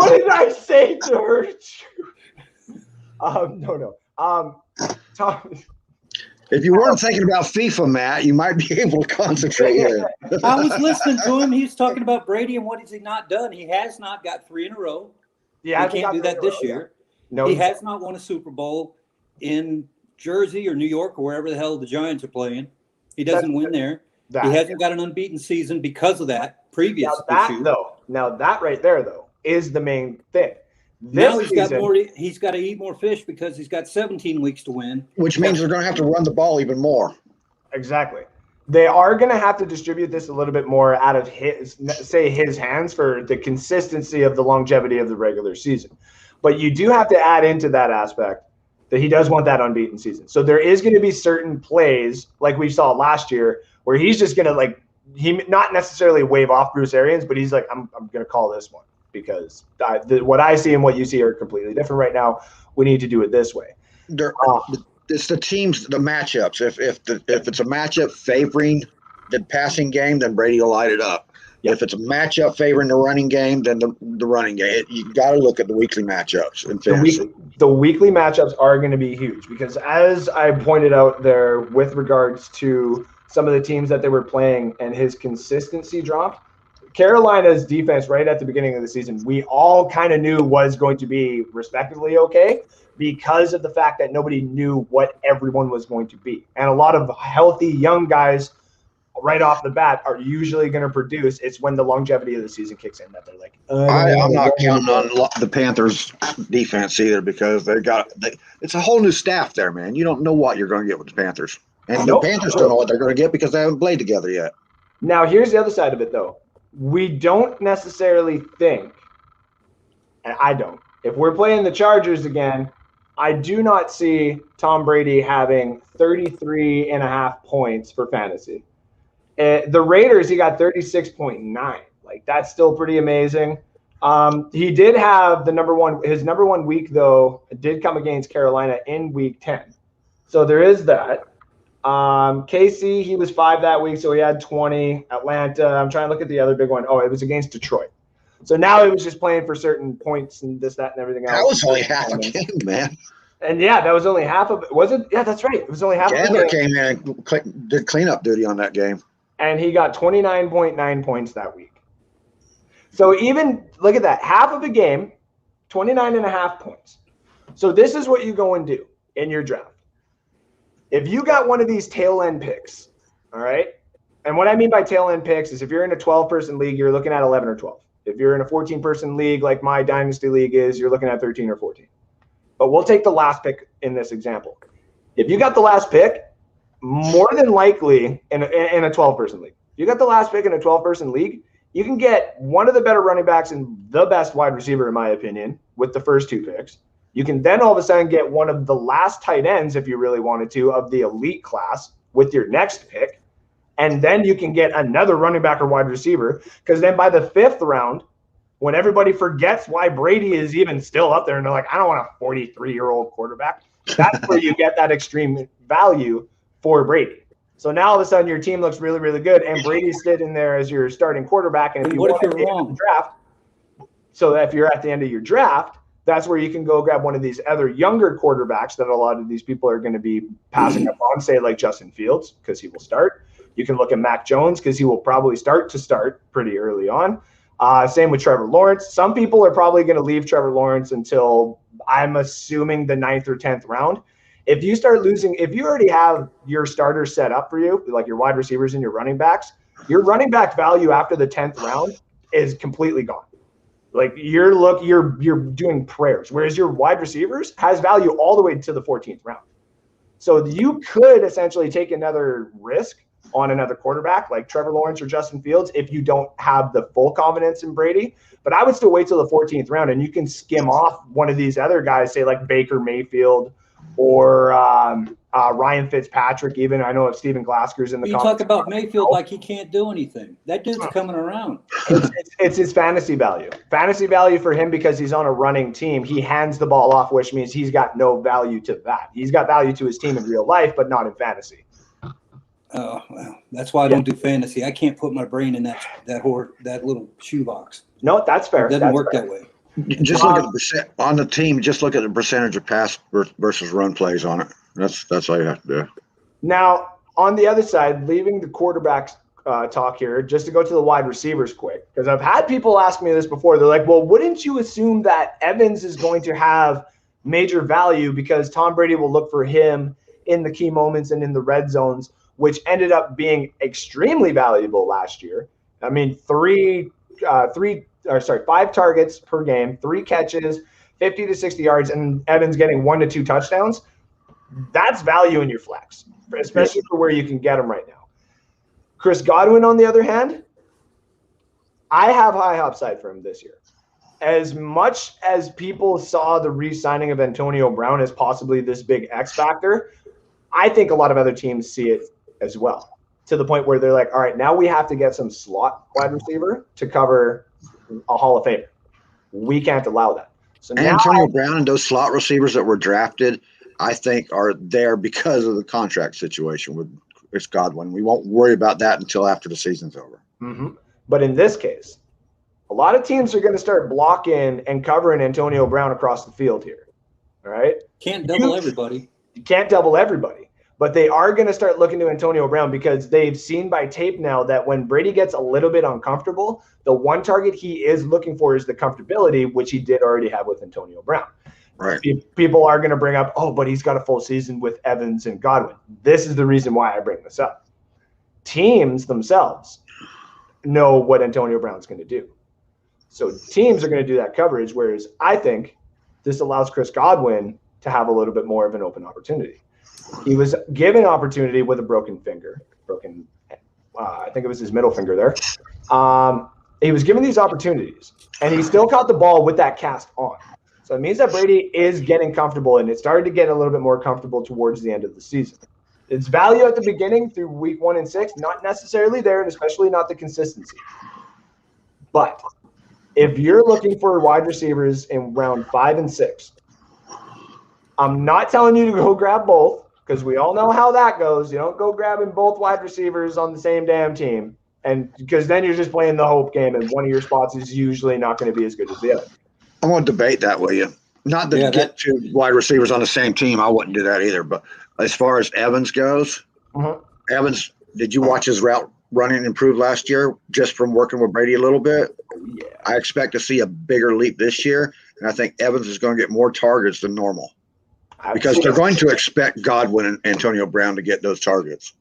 Speaker 2: did I say to hurt you? No. Tom.
Speaker 4: If you weren't thinking about FIFA, Matt, you might be able to concentrate here.
Speaker 3: I was listening to him. He's talking about Brady and what has he not done. He has not got 3 in a row.
Speaker 2: Yeah,
Speaker 3: he can't do that this year.
Speaker 2: No,
Speaker 3: he has not won a Super Bowl in Jersey or New York or wherever the hell the Giants are playing. He doesn't win there. He hasn't got an unbeaten season because of that previous issue.
Speaker 2: Now that right there, though, is the main thing.
Speaker 3: Now he's got to eat more fish because he's got 17 weeks to win.
Speaker 4: Which means they're going to have to run the ball even more.
Speaker 2: Exactly. They are going to have to distribute this a little bit more out of his hands for the consistency of the longevity of the regular season. But you do have to add into that aspect that he does want that unbeaten season. So there is going to be certain plays like we saw last year where he's just going to he not necessarily wave off Bruce Arians, but he's like, I'm going to call this one because what I see and what you see are completely different right now. We need to do it this way.
Speaker 4: It's the teams, the matchups. If it's a matchup favoring the passing game, then Brady will light it up. Yep. If it's a matchup favoring the running game, then the running game. You got to look at the weekly matchups.
Speaker 2: The weekly matchups are going to be huge because, as I pointed out there, with regards to some of the teams that they were playing and his consistency dropped. Carolina's defense right at the beginning of the season, we all kind of knew was going to be respectively okay because of the fact that nobody knew what everyone was going to be. And a lot of healthy young guys right off the bat are usually going to produce. It's when the longevity of the season kicks in that they're like,
Speaker 4: I'm not counting on the Panthers defense either because it's a whole new staff there, man. You don't know what you're going to get with the Panthers. And the Panthers don't know what they're going to get because they haven't played together yet.
Speaker 2: Now, here's the other side of it, though. We don't necessarily think, and I don't, if we're playing the Chargers again, I do not see Tom Brady having 33.5 points for fantasy. The Raiders, he got 36.9. Like, that's still pretty amazing. He did have his number one week, though, did come against Carolina in week 10. So there is that. KC, he was 5 that week, so he had 20. Atlanta, I'm trying to look at the other big one. Oh, it was against Detroit. So now it was just playing for certain points and this, that, and everything else.
Speaker 4: That was only half a game, man.
Speaker 2: And yeah, that was only half of it. Was it? Yeah, that's right. It was only half of the game.
Speaker 4: Came in and did cleanup duty on that game.
Speaker 2: And he got 29.9 points that week. So even, look at that, half of a game, 29.5 points. So this is what you go and do in your draft. If you got one of these tail end picks, all right? And what I mean by tail end picks is if you're in a 12-person league, you're looking at 11 or 12. If you're in a 14-person league like my dynasty league is, you're looking at 13 or 14. But we'll take the last pick in this example. If you got the last pick, more than likely in a 12-person league, if you got the last pick in a 12-person league, you can get one of the better running backs and the best wide receiver, in my opinion, with the first 2 picks. You can then all of a sudden get one of the last tight ends, if you really wanted to, of the elite class with your next pick. And then you can get another running back or wide receiver. Because then by the 5th round, when everybody forgets why Brady is even still up there and they're like, I don't want a 43-year-old quarterback, that's where you get that extreme value for Brady. So now all of a sudden your team looks really, really good. And Brady's sitting there as your starting quarterback. And if you want to the draft, so if you're at the end of your draft, that's where you can go grab one of these other younger quarterbacks that a lot of these people are going to be passing up on, say like Justin Fields, because he will start. You can look at Mac Jones because he will probably start pretty early on. Same with Trevor Lawrence. Some people are probably going to leave Trevor Lawrence until, I'm assuming, the 9th or 10th round. If you start losing, if you already have your starters set up for you, like your wide receivers and your running backs, your running back value after the 10th round is completely gone. Like you're doing prayers, whereas your wide receivers has value all the way to the 14th round. So you could essentially take another risk on another quarterback like Trevor Lawrence or Justin Fields if you don't have the full confidence in Brady. But I would still wait till the 14th round and you can skim off one of these other guys, say like Baker Mayfield or Ryan Fitzpatrick. Even I know if Stephen Glasker's in the.
Speaker 3: You talk about Mayfield like he can't do anything. That dude's coming around.
Speaker 2: It's his fantasy value. Fantasy value for him because he's on a running team. He hands the ball off, which means he's got no value to that. He's got value to his team in real life, but not in fantasy.
Speaker 3: Oh, well, that's why I don't do fantasy. I can't put my brain in that little shoebox.
Speaker 2: No, that's fair.
Speaker 3: It doesn't work that way.
Speaker 4: Just look at the percent on the team. Just look at the percentage of pass versus run plays on it. That's all you have to do.
Speaker 2: Now, on the other side, leaving the quarterbacks talk here, just to go to the wide receivers quick, because I've had people ask me this before. They're like, well, wouldn't you assume that Evans is going to have major value because Tom Brady will look for him in the key moments and in the red zones, which ended up being extremely valuable last year. I mean, 5 targets per game, 3 catches, 50 to 60 yards, and Evans getting 1 to 2 touchdowns. That's value in your flex, especially for where you can get them right now. Chris Godwin, on the other hand, I have high upside for him this year. As much as people saw the re-signing of Antonio Brown as possibly this big X factor, I think a lot of other teams see it as well, to the point where they're like, all right, now we have to get some slot wide receiver to cover a Hall of Famer. We can't allow that. So now
Speaker 4: Antonio Brown and those slot receivers that were drafted, I think, are there because of the contract situation with Chris Godwin. We won't worry about that until after the season's over.
Speaker 2: Mm-hmm. But in this case, a lot of teams are going to start blocking and covering Antonio Brown across the field here. All right?
Speaker 3: Can't double everybody.
Speaker 2: You can't double everybody. But they are going to start looking to Antonio Brown because they've seen by tape now that when Brady gets a little bit uncomfortable, the one target he is looking for is the comfortability, which he did already have with Antonio Brown.
Speaker 4: Right.
Speaker 2: People are going to bring up, oh, but he's got a full season with Evans and Godwin. This is the reason why I bring this up. Teams themselves know what Antonio Brown's going to do. So teams are going to do that coverage, whereas I think this allows Chris Godwin to have a little bit more of an open opportunity. He was given opportunity with a broken finger, I think it was his middle finger there. He was given these opportunities, and he still caught the ball with that cast on. So it means that Brady is getting comfortable, and it started to get a little bit more comfortable towards the end of the season. Its value at the beginning through week 1 and 6, not necessarily there, and especially not the consistency. But if you're looking for wide receivers in round 5 and 6, I'm not telling you to go grab both, because we all know how that goes. You don't go grabbing both wide receivers on the same damn team, and because then you're just playing the hope game, and one of your spots is usually not going to be as good as the other.
Speaker 4: I want to debate that with you. Not to get two wide receivers on the same team. I wouldn't do that either. But as far as Evans goes, Evans, did you watch his route running improve last year just from working with Brady a little bit?
Speaker 2: Yeah.
Speaker 4: I expect to see a bigger leap this year, and I think Evans is going to get more targets than normal. Because they're going to expect Godwin and Antonio Brown to get those targets.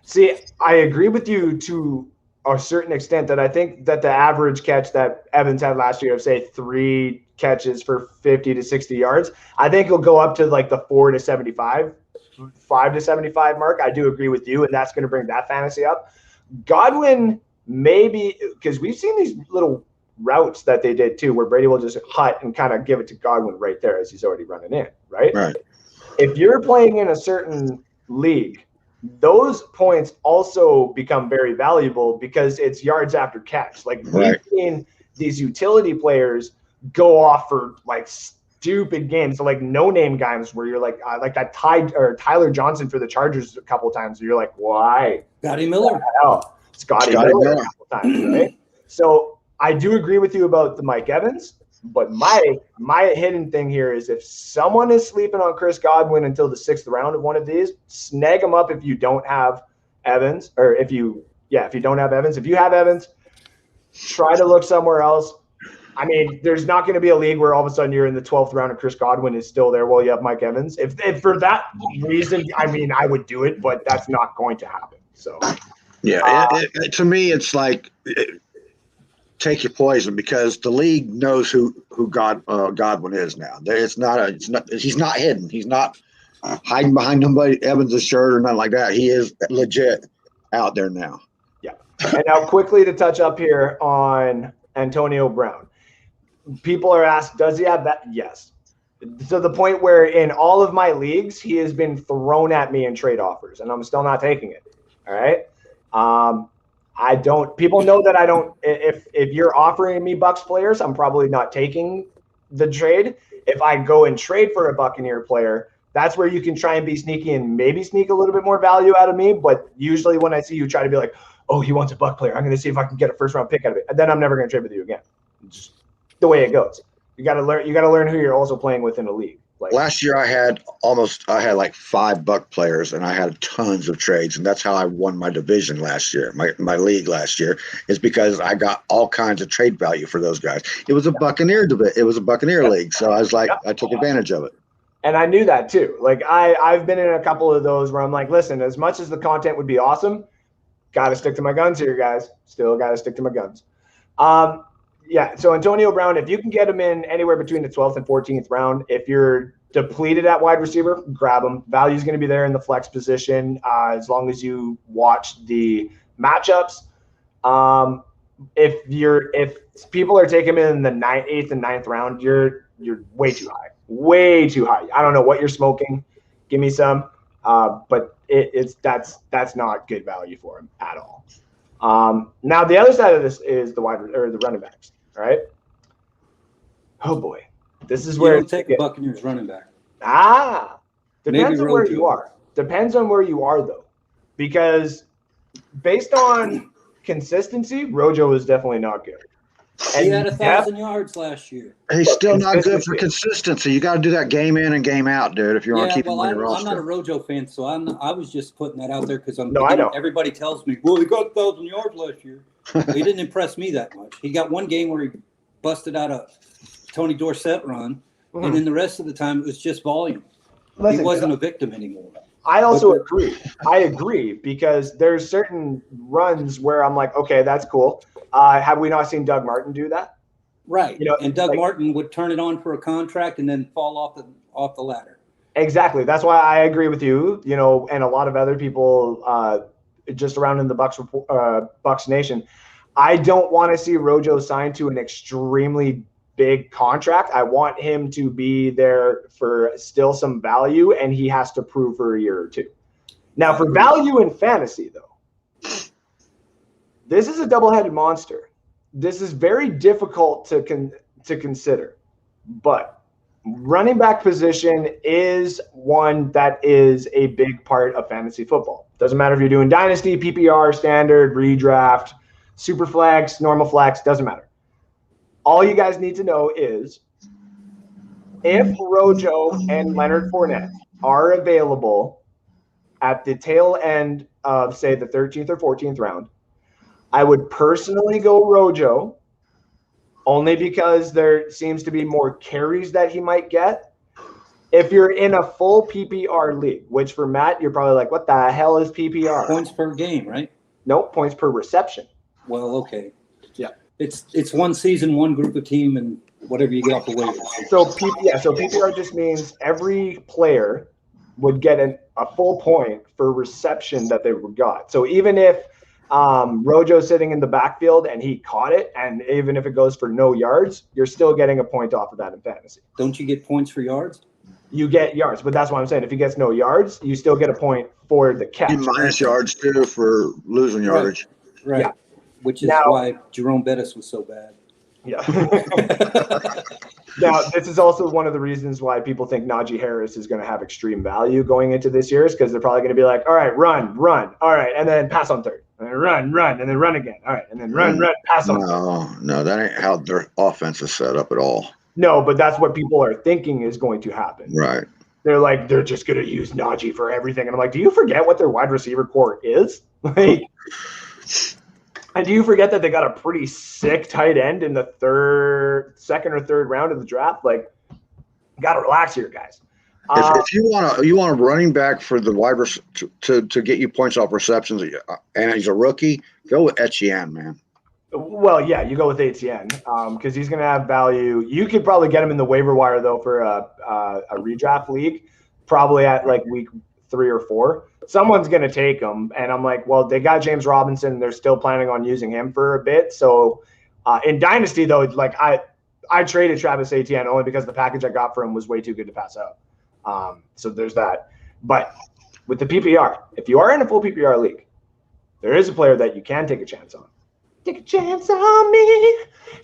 Speaker 2: See, I agree with you to a certain extent that I think that the average catch that Evans had last year of, say, 3 catches for 50 to 60 yards, I think he'll go up to like the 4 to 75, 5 to 75 mark. I do agree with you, and that's going to bring that fantasy up. Godwin, maybe, because we've seen these little routes that they did too, where Brady will just hut and kind of give it to Godwin right there as he's already running in, right?
Speaker 4: Right. If
Speaker 2: You're playing in a certain league, those points also become very valuable because it's yards after catch. Like we've seen these utility players go off for like stupid games, so like no-name games where you're like that Tyler Johnson for the Chargers a couple of times. Where you're like, why?
Speaker 3: Scotty Miller.
Speaker 2: Scotty Miller a couple times, right? So I do agree with you about the Mike Evans. But my hidden thing here is if someone is sleeping on Chris Godwin until the 6th round of one of these, snag him up if you don't have Evans, or if you don't have Evans. If you have Evans, try to look somewhere else. I mean, there's not going to be a league where all of a sudden you're in the 12th round and Chris Godwin is still there while you have Mike Evans. If for that reason, I mean, I would do it, but that's not going to happen. So,
Speaker 4: yeah, to me, it's like take your poison because the league knows who Godwin is now. He's not hidden. He's not hiding behind nobody Evans' shirt or nothing like that. He is legit out there now.
Speaker 2: Yeah. And now quickly to touch up here on Antonio Brown. People are asked, does he have that? Yes. To the point where in all of my leagues, he has been thrown at me in trade offers, and I'm still not taking it. All right. People know that I don't, if you're offering me Bucs players, I'm probably not taking the trade. If I go and trade for a Buccaneer player, that's where you can try and be sneaky and maybe sneak a little bit more value out of me. But usually when I see you try to be like, oh, he wants a Buc player, I'm going to see if I can get a 1st round pick out of it. And then I'm never going to trade with you again. It's just the way it goes. You got to learn who you're also playing with in a league. Like
Speaker 4: last year I had like 5 Buc players and I had tons of trades, and that's how I won my division last year. My league last year is because I got all kinds of trade value for those guys. It was a Buccaneer league, so I was like, I took advantage of it.
Speaker 2: And I knew that too. Like I've been in a couple of those where I'm like, listen, as much as the content would be awesome, got to stick to my guns here, guys. Still got to stick to my guns. Yeah, so Antonio Brown, if you can get him in anywhere between the 12th and 14th round, if you're depleted at wide receiver, grab him. Value's going to be there in the flex position as long as you watch the matchups. If people are taking him in the 8th and 9th round, you're way too high. Way too high. I don't know what you're smoking. Give me some. But that's not good value for him at all. Now the other side of this is the running backs. All right. Oh boy, this is where
Speaker 3: you don't take a Buccaneers running back.
Speaker 2: Depends on where you are. Depends on where you are though, because based on consistency, Rojo is definitely not good.
Speaker 3: He had 1,000 yards last year.
Speaker 4: He's still not good for consistency. You got to do that game in and game out, dude. If you want to keep him on your roster.
Speaker 3: I'm not a Rojo fan, so I was just putting that out there because
Speaker 2: I know.
Speaker 3: Everybody tells me, well, he got 1,000 yards last year. He didn't impress me that much. He got one game where he busted out a Tony Dorsett run, and then the rest of the time it was just volume. He wasn't a victim anymore.
Speaker 2: I also agree. I agree because there's certain runs where I'm like, okay, that's cool. Have we not seen Doug Martin do that?
Speaker 3: Right. And Doug Martin would turn it on for a contract and then fall off the ladder.
Speaker 2: Exactly. That's why I agree with you, and a lot of other people just around in the Bucs Nation. I don't want to see Rojo signed to an extremely big contract. I want him to be there for still some value, and he has to prove for a year or two. Now, for value in fantasy, though, this is a double-headed monster. This is very difficult to consider, but running back position is one that is a big part of fantasy football. Doesn't matter if you're doing dynasty, PPR, standard, redraft, super flex, normal flex, doesn't matter. All you guys need to know is if Rojo and Leonard Fournette are available at the tail end of, say, the 13th or 14th round, I would personally go Rojo only because there seems to be more carries that he might get. If you're in a full PPR league, which for Matt, you're probably like, what the hell is PPR?
Speaker 3: Points per game, right?
Speaker 2: Nope, points per reception.
Speaker 3: Well, okay.
Speaker 2: Yeah.
Speaker 3: It's one season, one group of team, and whatever you get off the waivers.
Speaker 2: So PPR just means every player would get a full point for reception that they got. So even if Rojo's sitting in the backfield and he caught it, and even if it goes for no yards, you're still getting a point off of that in fantasy.
Speaker 3: Don't you get points for yards?
Speaker 2: You get yards, but that's what I'm saying. If he gets no yards, you still get a point for the catch.
Speaker 4: Minus yards too for losing yardage.
Speaker 3: Right.
Speaker 2: Yeah.
Speaker 3: Which is why Jerome Bettis was so bad.
Speaker 2: Yeah. Now, this is also one of the reasons why people think Najee Harris is going to have extreme value going into this year, is because they're probably going to be like, all right, run. All right, and then pass on third. And then run, and then run again. All right, and then run, pass on third.
Speaker 4: No, that ain't how their offense is set up at all.
Speaker 2: No, but that's what people are thinking is going to happen.
Speaker 4: Right.
Speaker 2: They're like, they're just going to use Najee for everything. And I'm like, do you forget what their wide receiver core is? Like, and do you forget that they got a pretty sick tight end in the second or third round of the draft? Like, got to relax here, guys.
Speaker 4: If you want a running back for the wide to get you points off receptions, and he's a rookie, go with Etienne, man.
Speaker 2: Well, yeah, you go with Etienne because he's going to have value. You could probably get him in the waiver wire though for a redraft league, probably at like week 3 or 4. Someone's going to take him, and I'm like, well, they got James Robinson, and they're still planning on using him for a bit. So in Dynasty though, like I traded Travis Etienne only because the package I got for him was way too good to pass up. So there's that. But with the PPR, if you are in a full PPR league, there is a player that you can take a chance on. Take a chance on me.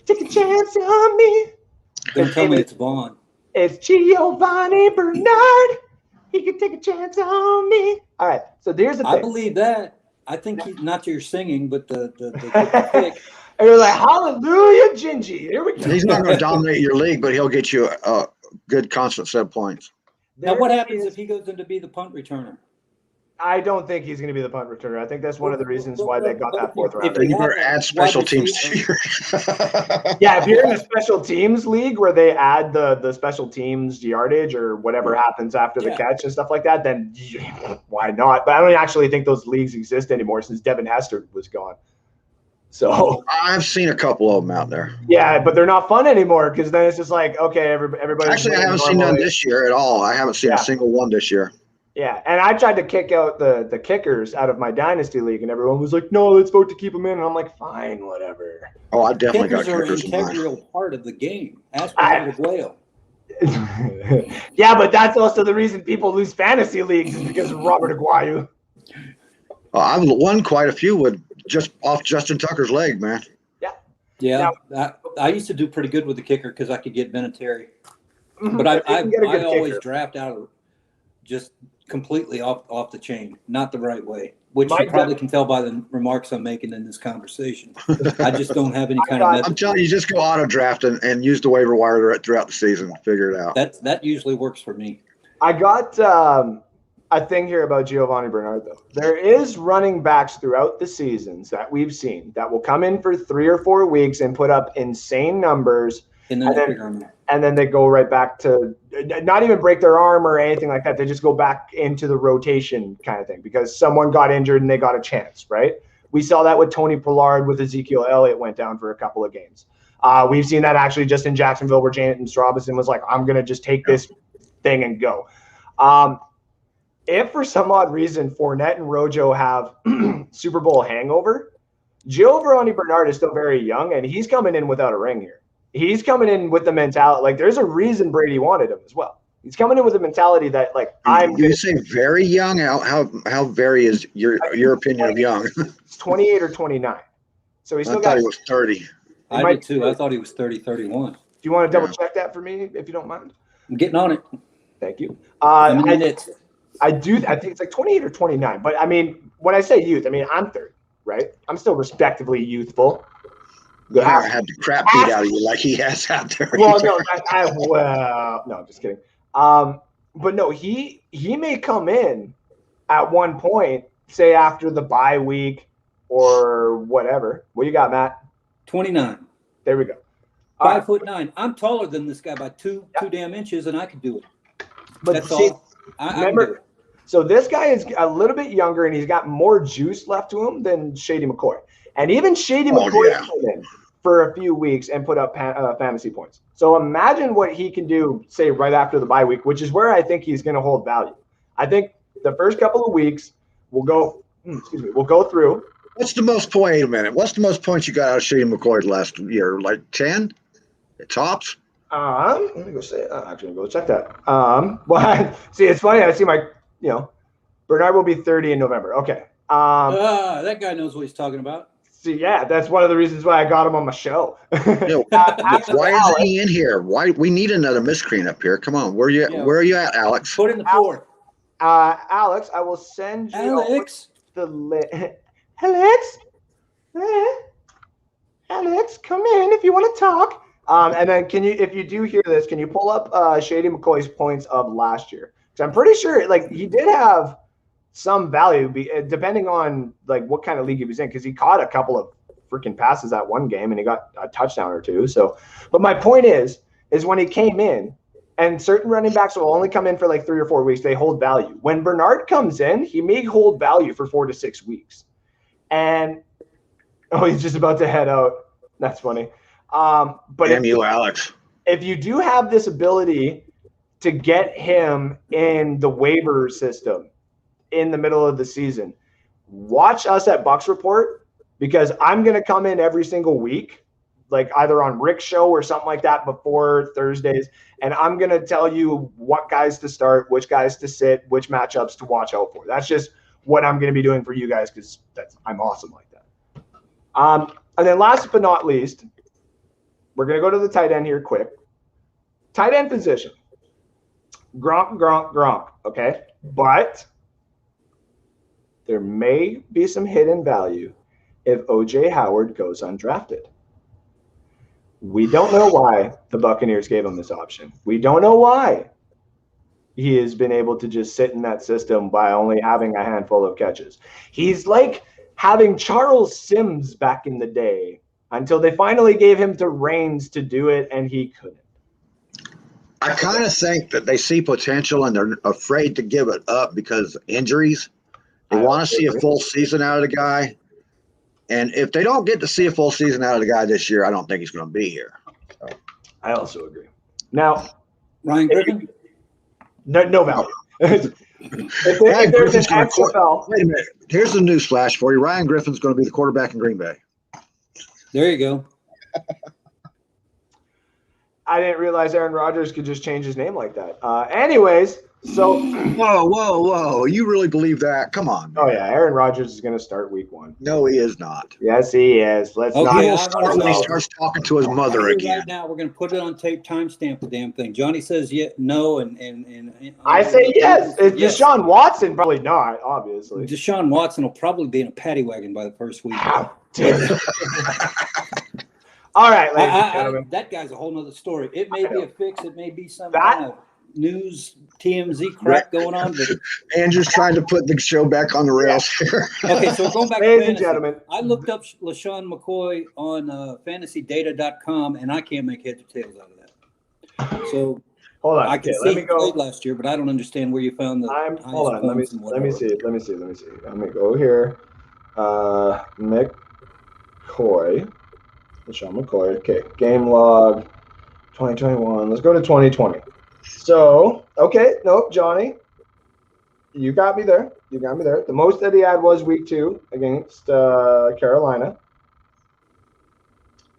Speaker 2: Take a chance on me.
Speaker 3: Don't tell me it's Vaughn.
Speaker 2: It's Giovanni Bernard. He can take a chance on me. All right. So there's the thing.
Speaker 3: I believe that. I think not your singing, but the pick.
Speaker 2: And you're like, hallelujah, Gingy. Here we go.
Speaker 4: He's not going to dominate your league, but he'll get you a good constant set points.
Speaker 3: Now, what happens if he goes in to be the punt returner?
Speaker 2: I don't think he's going to be the punt returner. I think that's one of the reasons why they got that 4th round.
Speaker 4: You better add special teams to your
Speaker 2: Yeah, if you're in a special teams league where they add the special teams yardage or whatever happens after the catch and stuff like that, then why not? But I don't actually think those leagues exist anymore since Devin Hester was gone. So
Speaker 4: I've seen a couple of them out there.
Speaker 2: Yeah, but they're not fun anymore because then it's just like, okay, everybody.
Speaker 4: Actually, I haven't seen none this year at all. I haven't seen a single one this year.
Speaker 2: Yeah, and I tried to kick out the kickers out of my dynasty league, and everyone was like, "No, let's vote to keep them in." And I'm like, "Fine, whatever."
Speaker 4: Oh, I definitely
Speaker 3: kickers
Speaker 4: got kickers
Speaker 3: are an integral part of the game. Ask for the whale.
Speaker 2: Yeah, but that's also the reason people lose fantasy leagues is because of Robert Aguayo.
Speaker 4: I've won quite a few with just off Justin Tucker's leg, man.
Speaker 3: Yeah. I used to do pretty good with the kicker because I could get Vinatieri. But I always draft out of just completely off the chain, not the right way. which you probably can tell by the remarks I'm making in this conversation. I just don't have any kind of method.
Speaker 4: I'm telling you, just go auto draft and use the waiver wire throughout the season. Figure it out.
Speaker 3: That usually works for me.
Speaker 2: I got a thing here about Giovanni Bernard, though. There is running backs throughout the seasons that we've seen that will come in for 3 or 4 weeks and put up insane numbers. And then they go right back to not even break their arm or anything like that. They just go back into the rotation kind of thing because someone got injured and they got a chance, right? We saw that with Tony Pollard with Ezekiel Elliott went down for a couple of games. We've seen that actually just in Jacksonville where Jameson Robinson was like, I'm going to just take this thing and go. If for some odd reason Fournette and Rojo have Super Bowl hangover, Giovanni Bernard is still very young and he's coming in without a ring here. He's coming in with the mentality, like there's a reason Brady wanted him as well. He's coming in with a mentality that like
Speaker 4: You say very young? How very is your opinion of young?
Speaker 2: It's 28 or 29. So he's still
Speaker 4: I thought he was 30.
Speaker 3: I did too. I thought he was 30, 31.
Speaker 2: Do you want to double check that for me if you don't mind?
Speaker 3: I'm getting on it.
Speaker 2: Thank you.
Speaker 3: I think
Speaker 2: it's like 28 or 29. But I mean, when I say youth, I mean I'm 30, right? I'm still respectively youthful.
Speaker 4: I had the crap beat out of you like he has out there.
Speaker 2: Well, no, no, I'm just kidding. But no, he may come in at one point, say after the bye week or whatever. What you got, Matt?
Speaker 3: 29.
Speaker 2: There we go.
Speaker 3: 5'9". I'm taller than this guy by two damn inches, and I could do it.
Speaker 2: But
Speaker 3: that's
Speaker 2: see,
Speaker 3: all. Remember,
Speaker 2: so this guy is a little bit younger, and he's got more juice left to him than Shady McCoy. And even Shady McCoy came in for a few weeks and put up fantasy points. So imagine what he can do, say, right after the bye week, which is where I think he's going to hold value. I think the first couple of weeks we'll go through.
Speaker 4: What's the most point? Wait a minute. What's the most points you got out of Shady McCoy last year? Like 10? Tops?
Speaker 2: Let me go say. Actually, go check that. Well, see, it's funny. I see Bernard will be 30 in November. Okay.
Speaker 3: That guy knows what he's talking about.
Speaker 2: See, yeah, that's one of the reasons why I got him on my show.
Speaker 4: Why is he in here? Why we need another miscreant up here? Come on, where are you at, Alex?
Speaker 3: Put in the fourth.
Speaker 2: Alex, I will send you the list. Alex, Alex, come in if you want to talk. And then if you do hear this, can you pull up Shady McCoy's points of last year? Because I'm pretty sure like he did have some value depending on like what kind of league he was in, because he caught a couple of freaking passes that one game and he got a touchdown or two. So, but my point is when he came in, and certain running backs will only come in for like 3 or 4 weeks, they hold value. When Bernard comes in, he may hold value for 4 to 6 weeks. And he's just about to head out. That's funny. But
Speaker 4: damn you, Alex.
Speaker 2: If you do have this ability to get him in the waiver system in the middle of the season, watch us at Bucs Report, because I'm going to come in every single week, like either on Rick's show or something like that before Thursdays, and I'm going to tell you what guys to start, which guys to sit, which matchups to watch out for. That's just what I'm going to be doing for you guys, because I'm awesome like that. And then last but not least, we're going to go to the tight end here quick. Tight end position. Gronk, okay? But there may be some hidden value if O.J. Howard goes undrafted. We don't know why the Buccaneers gave him this option. We don't know why he has been able to just sit in that system by only having a handful of catches. He's like having Charles Sims back in the day until they finally gave him the reins to do it, and he couldn't.
Speaker 4: I kind of think that they see potential and they're afraid to give it up because injuries. They want to see a full season out of the guy. And if they don't get to see a full season out of the guy this year, I don't think he's going to be here. So.
Speaker 2: I also agree. Now,
Speaker 3: Ryan Griffin?
Speaker 2: No value. if there's an XFL.
Speaker 4: Wait a minute. Here's the news flash for you. Ryan Griffin's going to be the quarterback in Green Bay.
Speaker 3: There you go.
Speaker 2: I didn't realize Aaron Rodgers could just change his name like that. Anyways, so
Speaker 4: Whoa! You really believe that? Come on, man.
Speaker 2: oh yeah, Aaron Rodgers is going to start week 1.
Speaker 4: No, he is not.
Speaker 2: Yes, he is. Let's
Speaker 3: Okay,
Speaker 2: not.
Speaker 4: He will
Speaker 3: I
Speaker 4: start
Speaker 3: wanna
Speaker 4: when he
Speaker 3: know.
Speaker 4: starts talking to his mother
Speaker 3: Here
Speaker 4: again.
Speaker 3: right now, we're going to put it on tape, timestamp the damn thing. Johnny says no, and
Speaker 2: I say yes. It's
Speaker 3: yes.
Speaker 2: Deshaun Watson, probably not, obviously.
Speaker 3: Deshaun Watson will probably be in a paddy wagon by the first week.
Speaker 2: How dare you. All right, ladies and gentlemen.
Speaker 3: That guy's a whole nother story. It may be a fix. It may be some
Speaker 2: That-
Speaker 3: kind of news TMZ crap going on. But
Speaker 4: Andrew's trying to put the show back on the rails here.
Speaker 3: okay, so we're going back to
Speaker 2: Ladies and
Speaker 3: fantasy.
Speaker 2: gentlemen.
Speaker 3: I looked up LaShawn McCoy on fantasydata.com, and I can't make heads or tails out of that. So
Speaker 2: Hold on.
Speaker 3: I can
Speaker 2: Okay,
Speaker 3: see
Speaker 2: let me
Speaker 3: he
Speaker 2: go.
Speaker 3: played last year, but I don't understand where you found the highest
Speaker 2: Hold on. Let
Speaker 3: points and
Speaker 2: me
Speaker 3: whatever.
Speaker 2: see. Let me see. Let me go here. McCoy. LaShawn McCoy. Okay. Game log 2021. Let's go to 2020. So, okay. Nope, Johnny. You got me there. The most that he had was week 2 against Carolina.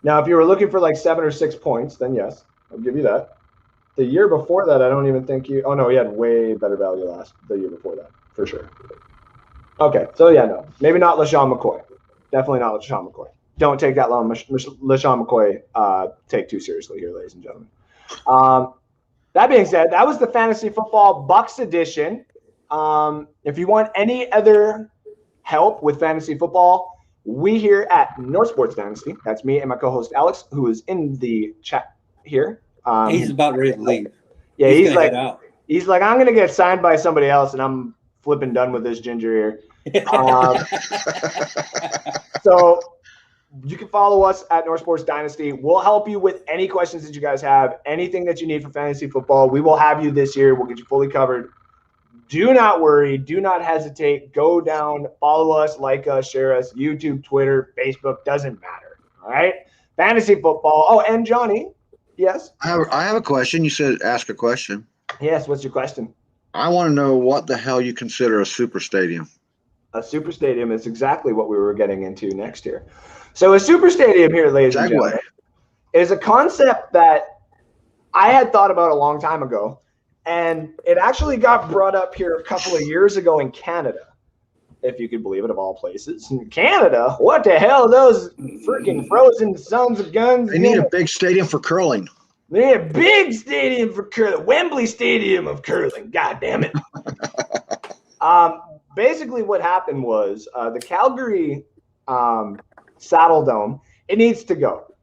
Speaker 2: Now, if you were looking for like 7 or 6 points, then yes, I'll give you that. The year before that, I don't even think he. Oh no, he had way better value the year before that, for sure. Okay, so yeah, no, maybe not LaShawn McCoy. Definitely not LaShawn McCoy. Don't take that long LaShawn McCoy take too seriously here, ladies and gentlemen. That being said, that was the Fantasy Football Bucs edition. If you want any other help with fantasy football, we here at North Sports Dynasty, that's me and my co-host Alex, who is in the chat here.
Speaker 3: He's about ready to leave.
Speaker 2: Yeah,
Speaker 3: he's
Speaker 2: like,
Speaker 3: head out.
Speaker 2: He's like, I'm gonna get signed by somebody else, and I'm flipping done with this ginger here. So you can follow us at North Sports Dynasty. We'll help you with any questions that you guys have, anything that you need for fantasy football. We will have you this year. We'll get you fully covered. Do not worry. Do not hesitate. Go down, follow us, like us, share us, YouTube, Twitter, Facebook, doesn't matter. All right? Fantasy football. Oh, and Johnny. Yes.
Speaker 4: I have a question. You said ask a question.
Speaker 2: Yes. What's your question?
Speaker 4: I want to know what the hell you consider a super stadium.
Speaker 2: A super stadium is exactly what we were getting into next year. So a super stadium here, ladies and gentlemen, is a concept that I had thought about a long time ago, and it actually got brought up here a couple of years ago in Canada, if you could believe it, of all places. In Canada? What the hell are those freaking frozen sons of guns?
Speaker 4: They need a big stadium for curling.
Speaker 2: They need a big stadium for curling. Wembley Stadium of curling. God damn it. Basically what happened was the Calgary Saddle Dome, it needs to go.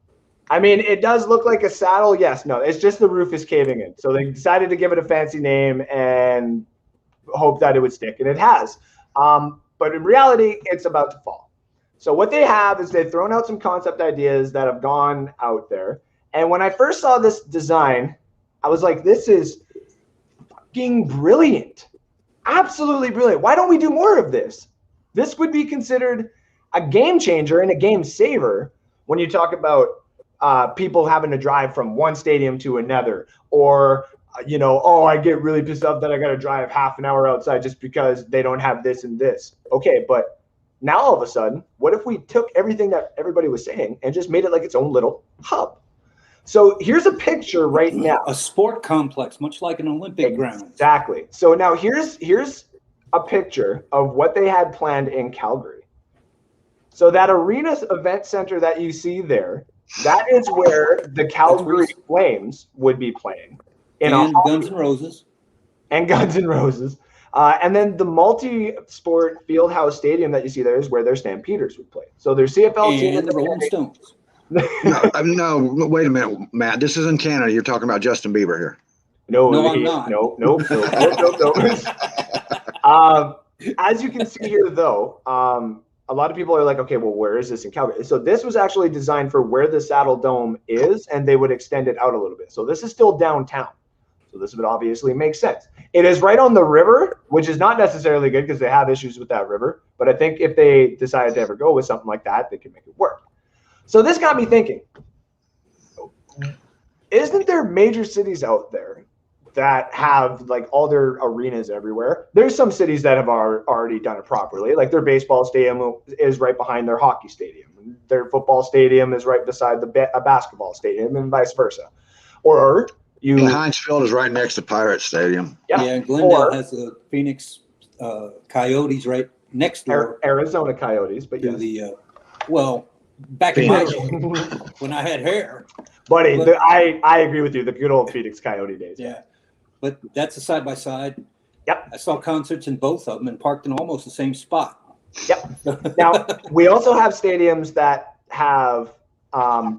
Speaker 2: I mean, it does look like a saddle. Yes, no, it's just the roof is caving in. So they decided to give it a fancy name and hope that it would stick, and it has. But in reality, it's about to fall. So what they have is they've thrown out some concept ideas that have gone out there. And when I first saw this design, I was like, this is fucking brilliant. Absolutely brilliant. Why don't we do more of this? This would be considered a game changer and a game saver when you talk about people having to drive from one stadium to another, or I get really pissed off that I got to drive half an hour outside just because they don't have this and this. Okay, but now all of a sudden, what if we took everything that everybody was saying and just made it like its own little hub? So here's a picture right now.
Speaker 3: A sport complex, much like an Olympic ground.
Speaker 2: Exactly. So now here's a picture of what they had planned in Calgary. So that arena event center that you see there, that is where the Calgary Flames would be playing.
Speaker 3: And Guns N' Roses.
Speaker 2: And Guns N' Roses. And then the multi-sport Fieldhouse Stadium that you see there is where their Stampeders would play. So their CFL team
Speaker 3: and the Rolling Stones.
Speaker 4: No, wait a minute, Matt. This is in Canada. You're talking about Justin Bieber here.
Speaker 2: No,
Speaker 3: I'm not.
Speaker 2: Nope. As you can see here, though, a lot of people are like, okay, well, where is this in Calgary? So this was actually designed for where the Saddle Dome is, and they would extend it out a little bit. So this is still downtown. So this would obviously make sense. It is right on the river, which is not necessarily good because they have issues with that river. But I think if they decided to ever go with something like that, they could make it work. So this got me thinking, isn't there major cities out there that have like all their arenas everywhere? There's some cities that have already done it properly. Like their baseball stadium is right behind their hockey stadium. Their football stadium is right beside a basketball stadium and vice versa. Or you
Speaker 4: Heinz Field is right next to Pirate Stadium.
Speaker 2: yeah,
Speaker 3: and Glendale
Speaker 2: or
Speaker 3: has the Phoenix Coyotes right next door
Speaker 2: Arizona Coyotes, but
Speaker 3: to
Speaker 2: yes.
Speaker 3: the back in my day when I had hair.
Speaker 2: Buddy,
Speaker 3: But-
Speaker 2: I agree with you. The good old Phoenix Coyote days.
Speaker 3: Yeah, but that's a side by side.
Speaker 2: Yep.
Speaker 3: I saw concerts in both of them and parked in almost the same spot.
Speaker 2: Yep. Now, we also have stadiums that have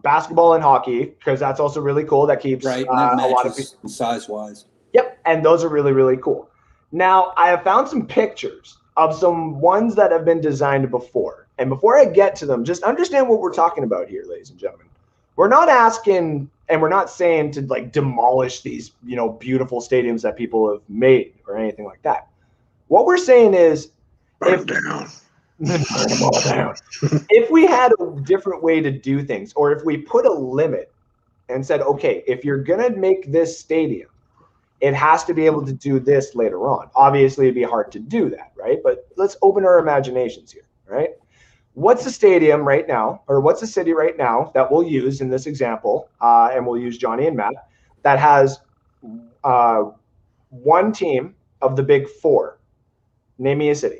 Speaker 2: basketball and hockey, because that's also really cool. That keeps
Speaker 3: Right, and that
Speaker 2: a lot of
Speaker 3: matches size-wise.
Speaker 2: Yep, and those are really, really cool. Now, I have found some pictures of some ones that have been designed before. And before I get to them, just understand what we're talking about here, ladies and gentlemen. We're not asking, and we're not saying to like demolish these, beautiful stadiums that people have made or anything like that. What we're saying is,
Speaker 4: Burn down.
Speaker 2: burn them all down. If we had a different way to do things, or if we put a limit and said, okay, if you're going to make this stadium, it has to be able to do this later on. Obviously, it'd be hard to do that, right? But let's open our imaginations here, right? What's a stadium right now, or what's a city right now that we'll use in this example, and we'll use Johnny and Matt, that has one team of the big four? Name me a city.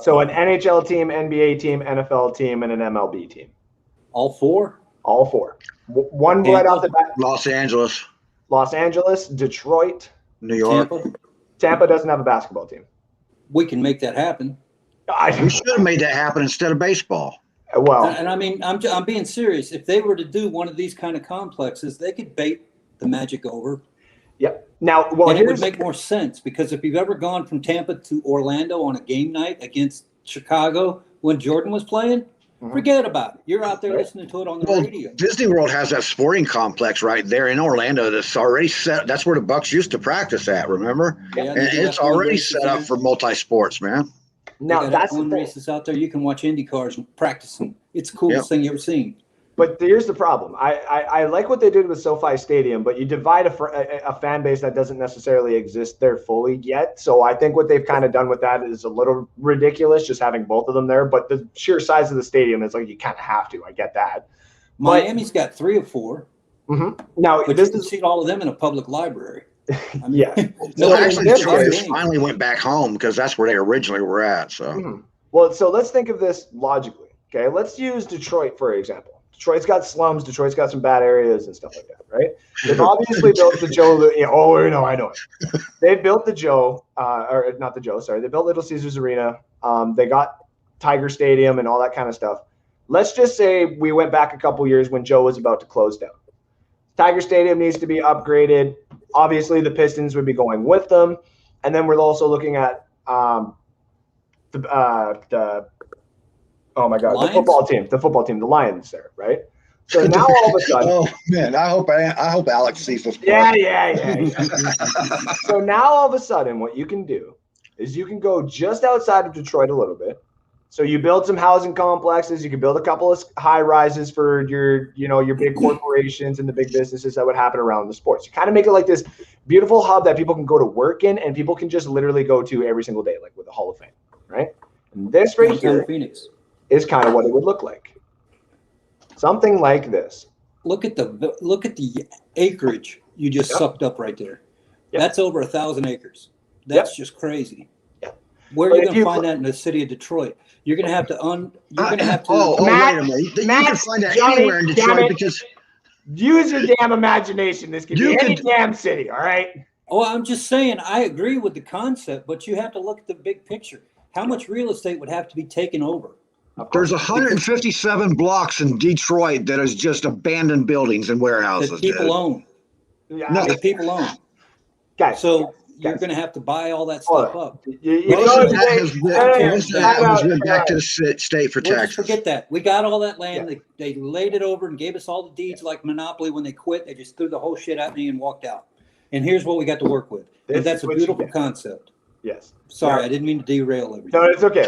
Speaker 2: So an NHL team, NBA team, NFL team, and an MLB team.
Speaker 3: All four?
Speaker 2: All four. One right off the bat.
Speaker 4: Los Angeles,
Speaker 2: Los Angeles, Detroit.
Speaker 4: New York.
Speaker 2: Tampa doesn't have a basketball team.
Speaker 3: We can make that happen.
Speaker 4: We should have made that happen instead of baseball.
Speaker 2: Well,
Speaker 3: And I mean, I'm being serious. If they were to do one of these kind of complexes, they could bait the Magic over.
Speaker 2: yep. Now, well,
Speaker 3: And it would
Speaker 2: here's
Speaker 3: make more sense, because if you've ever gone from Tampa to Orlando on a game night against Chicago when Jordan was playing, forget about it. You're out there listening to it on the
Speaker 4: Well,
Speaker 3: radio.
Speaker 4: Disney World has that sporting complex right there in Orlando that's already set. That's where the Bucs used to practice at, remember?
Speaker 3: Yeah,
Speaker 4: And
Speaker 3: they do
Speaker 4: it's
Speaker 3: F1
Speaker 4: already
Speaker 3: races
Speaker 4: set up
Speaker 3: there.
Speaker 4: for multi-sports, man.
Speaker 2: now
Speaker 3: They got
Speaker 2: that's the
Speaker 3: F1
Speaker 2: thing.
Speaker 3: races out there. You can watch Indy cars and practicing. It's the coolest thing you ever seen.
Speaker 2: But here's the problem. I like what they did with SoFi Stadium, but you divide a fan base that doesn't necessarily exist there fully yet. So I think what they've kind of done with that is a little ridiculous, just having both of them there. But the sheer size of the stadium is like you kind of have to. I get that.
Speaker 3: Miami's got 3 or 4,
Speaker 2: Now,
Speaker 3: but
Speaker 2: this
Speaker 3: you can
Speaker 2: is
Speaker 3: see all of them in a public library. I mean,
Speaker 2: yeah.
Speaker 4: So
Speaker 3: nobody
Speaker 4: actually,
Speaker 3: wants
Speaker 4: Detroit
Speaker 3: to
Speaker 4: just
Speaker 3: game.
Speaker 4: finally went back home because that's where they originally were at. So
Speaker 2: Well, so let's think of this logically. Okay, let's use Detroit for example. Detroit's got slums. Detroit's got some bad areas and stuff like that, right? They've obviously built the Joe. I know it. They built the Joe, or not the Joe. Sorry, they built Little Caesars Arena. They got Tiger Stadium and all that kind of stuff. Let's just say we went back a couple years when Joe was about to close down. Tiger Stadium needs to be upgraded. Obviously, the Pistons would be going with them, and then we're also looking at
Speaker 3: Lions?
Speaker 2: the football team, the Lions there, right? So now all of a sudden,
Speaker 4: oh man, I hope Alex sees this.
Speaker 2: yeah. So now all of a sudden, what you can do is you can go just outside of Detroit a little bit. So you build some housing complexes. You can build a couple of high rises for your big corporations and the big businesses that would happen around the sports. You kind of make it like this beautiful hub that people can go to work in, and people can just literally go to every single day, like with the Hall of Fame, right? And this right here
Speaker 3: Phoenix.
Speaker 2: is kind of what it would look like. Something like this.
Speaker 3: Look at the acreage you just sucked up right there.
Speaker 2: Yep.
Speaker 3: That's over 1,000 acres. That's just crazy.
Speaker 2: Yep.
Speaker 3: Where
Speaker 2: But
Speaker 3: are you
Speaker 2: if
Speaker 3: going to
Speaker 2: you
Speaker 3: find
Speaker 2: put-
Speaker 3: that in the city of Detroit? You're going to have to
Speaker 2: Matt,
Speaker 4: wait a minute. You
Speaker 2: Matt,
Speaker 4: can find that
Speaker 2: Johnny,
Speaker 4: anywhere in
Speaker 2: damn
Speaker 4: Detroit
Speaker 2: it.
Speaker 4: because
Speaker 2: Use your damn imagination. This could
Speaker 4: You
Speaker 2: be any
Speaker 4: could-
Speaker 2: damn city, all right?
Speaker 3: Oh, I'm just saying, I agree with the concept, but you have to look at the big picture. How much real estate would have to be taken over?
Speaker 4: there's 157 blocks in Detroit that is just abandoned buildings and warehouses.
Speaker 3: That people
Speaker 4: dude.
Speaker 3: own.
Speaker 2: Yeah,
Speaker 4: No.
Speaker 3: That people own.
Speaker 2: guys.
Speaker 3: So you're
Speaker 2: Guys.
Speaker 3: going to have to buy all that
Speaker 2: Hold
Speaker 3: stuff
Speaker 2: on.
Speaker 3: up.
Speaker 2: You
Speaker 4: Most
Speaker 2: know
Speaker 4: of that has
Speaker 2: what
Speaker 4: went back to the state for
Speaker 3: We'll just
Speaker 4: taxes.
Speaker 3: forget that. We got all that land. They laid it over and gave us all the deeds like Monopoly. When they quit, they just threw the whole shit at me and walked out. And here's what we got to work with.
Speaker 2: This
Speaker 3: And that's
Speaker 2: is
Speaker 3: a
Speaker 2: what you
Speaker 3: beautiful
Speaker 2: get.
Speaker 3: concept.
Speaker 2: Yes.
Speaker 3: Sorry,
Speaker 2: Yeah.
Speaker 3: I didn't mean to derail everything.
Speaker 2: No, it's okay.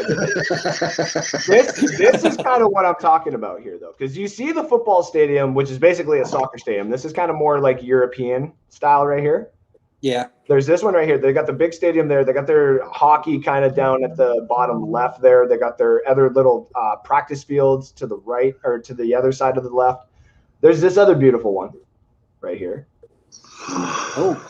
Speaker 2: This is kind of what I'm talking about here, though, because you see the football stadium, which is basically a soccer stadium. This is kind of more like European style right here.
Speaker 3: Yeah.
Speaker 2: There's this one right here. They got the big stadium there. They got their hockey kind of down at the bottom left there. They got their other little practice fields to the right or to the other side of the left. There's this other beautiful one right here.
Speaker 3: Oh,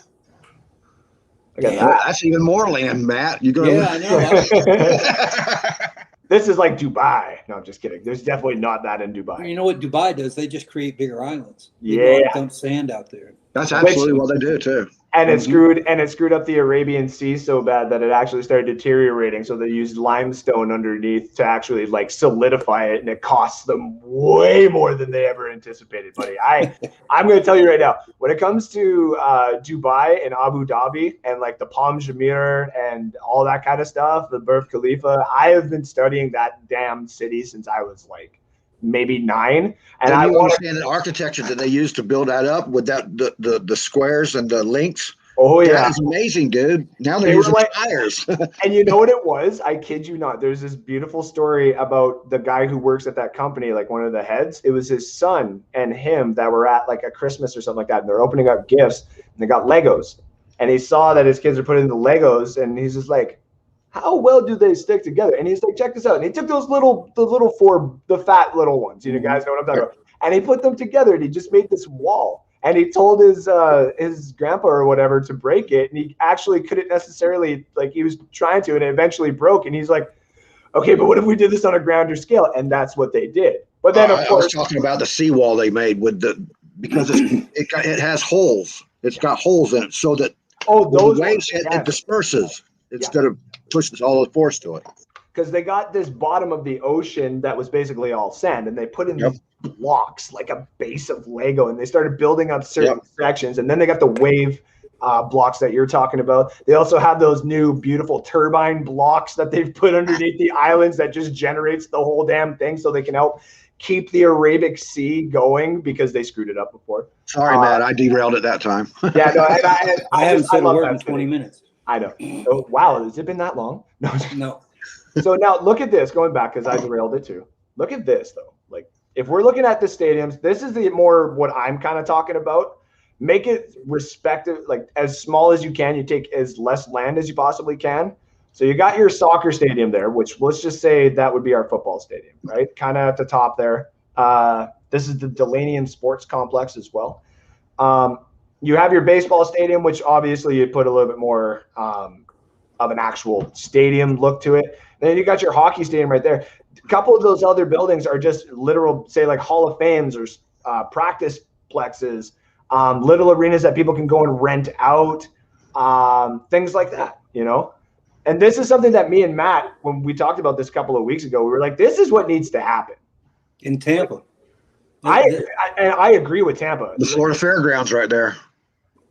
Speaker 2: Look at
Speaker 3: Yeah.
Speaker 2: that.
Speaker 4: That's even more land, Matt. You're gonna.
Speaker 3: yeah, I know.
Speaker 2: This is like Dubai. No, I'm just kidding. There's definitely not that in Dubai.
Speaker 3: You know what Dubai does? They just create bigger islands. They
Speaker 2: Yeah.
Speaker 3: dump sand out there.
Speaker 4: That's absolutely what they do too.
Speaker 2: And it screwed up the Arabian Sea so bad that it actually started deteriorating. So they used limestone underneath to actually like solidify it, and it costs them way more than they ever anticipated, buddy. I'm going to tell you right now, when it comes to Dubai and Abu Dhabi and like the Palm Jumeirah and all that kind of stuff, the Burj Khalifa, I have been studying that damn city since I was like maybe 9, and I
Speaker 4: you
Speaker 2: want
Speaker 4: understand the architecture that they used to build that up with that the squares and the links.
Speaker 2: Oh yeah,
Speaker 4: That is amazing, dude. Now they're
Speaker 2: They were
Speaker 4: using
Speaker 2: like-
Speaker 4: tires.
Speaker 2: And you know what it was? I kid you not. There's this beautiful story about the guy who works at that company, like one of the heads. It was his son and him that were at like a Christmas or something like that, and they're opening up gifts, and they got Legos, and he saw that his kids are putting the Legos, and he's just like, how well do they stick together? And he's like, check this out. And he took those the fat little ones, you know, guys know what I'm talking about. And he put them together, and he just made this wall. And he told his grandpa or whatever to break it, and he actually couldn't necessarily, like he was trying to, and it eventually broke. And he's like, okay, but what if we did this on a grander scale? And that's what they did. But then, of
Speaker 4: I
Speaker 2: course,
Speaker 4: was talking about the seawall they made because it has holes. It's got holes in it so that
Speaker 2: oh,
Speaker 4: when
Speaker 2: those
Speaker 4: the waves
Speaker 2: ones,
Speaker 4: hit, it disperses instead of pushes all the force to it.
Speaker 2: because they got this bottom of the ocean that was basically all sand, and they put in these blocks like a base of Lego, and they started building up certain sections, and then they got the wave blocks that you're talking about. They also have those new beautiful turbine blocks that they've put underneath the islands that just generates the whole damn thing, so they can help keep the Arabic Sea going because they screwed it up before.
Speaker 4: Sorry, Matt, I derailed it that time.
Speaker 2: Yeah, no,
Speaker 3: I haven't said a
Speaker 2: love
Speaker 3: word
Speaker 2: that
Speaker 3: in 20
Speaker 2: city.
Speaker 3: minutes.
Speaker 2: I know. Oh, wow, has it been that long? No.
Speaker 3: No.
Speaker 2: So now look at this, going back because I derailed it too. Look at this though. Like if we're looking at the stadiums, this is the more what I'm kind of talking about. Make it respective, like as small as you can. You take as less land as you possibly can. So you got your soccer stadium there, which let's just say that would be our football stadium, right? Kind of at the top there. This is the Delanian Sports Complex as well. You have your baseball stadium, which obviously you put a little bit more of an actual stadium look to it. And then you got your hockey stadium right there. A couple of those other buildings are just literal, say like Hall of Fames or practice plexes, little arenas that people can go and rent out, things like that, you know? And this is something that me and Matt, when we talked about this a couple of weeks ago, we were like, this is what needs to happen.
Speaker 3: In Tampa.
Speaker 2: I agree with Tampa.
Speaker 4: The Florida Fairgrounds right there.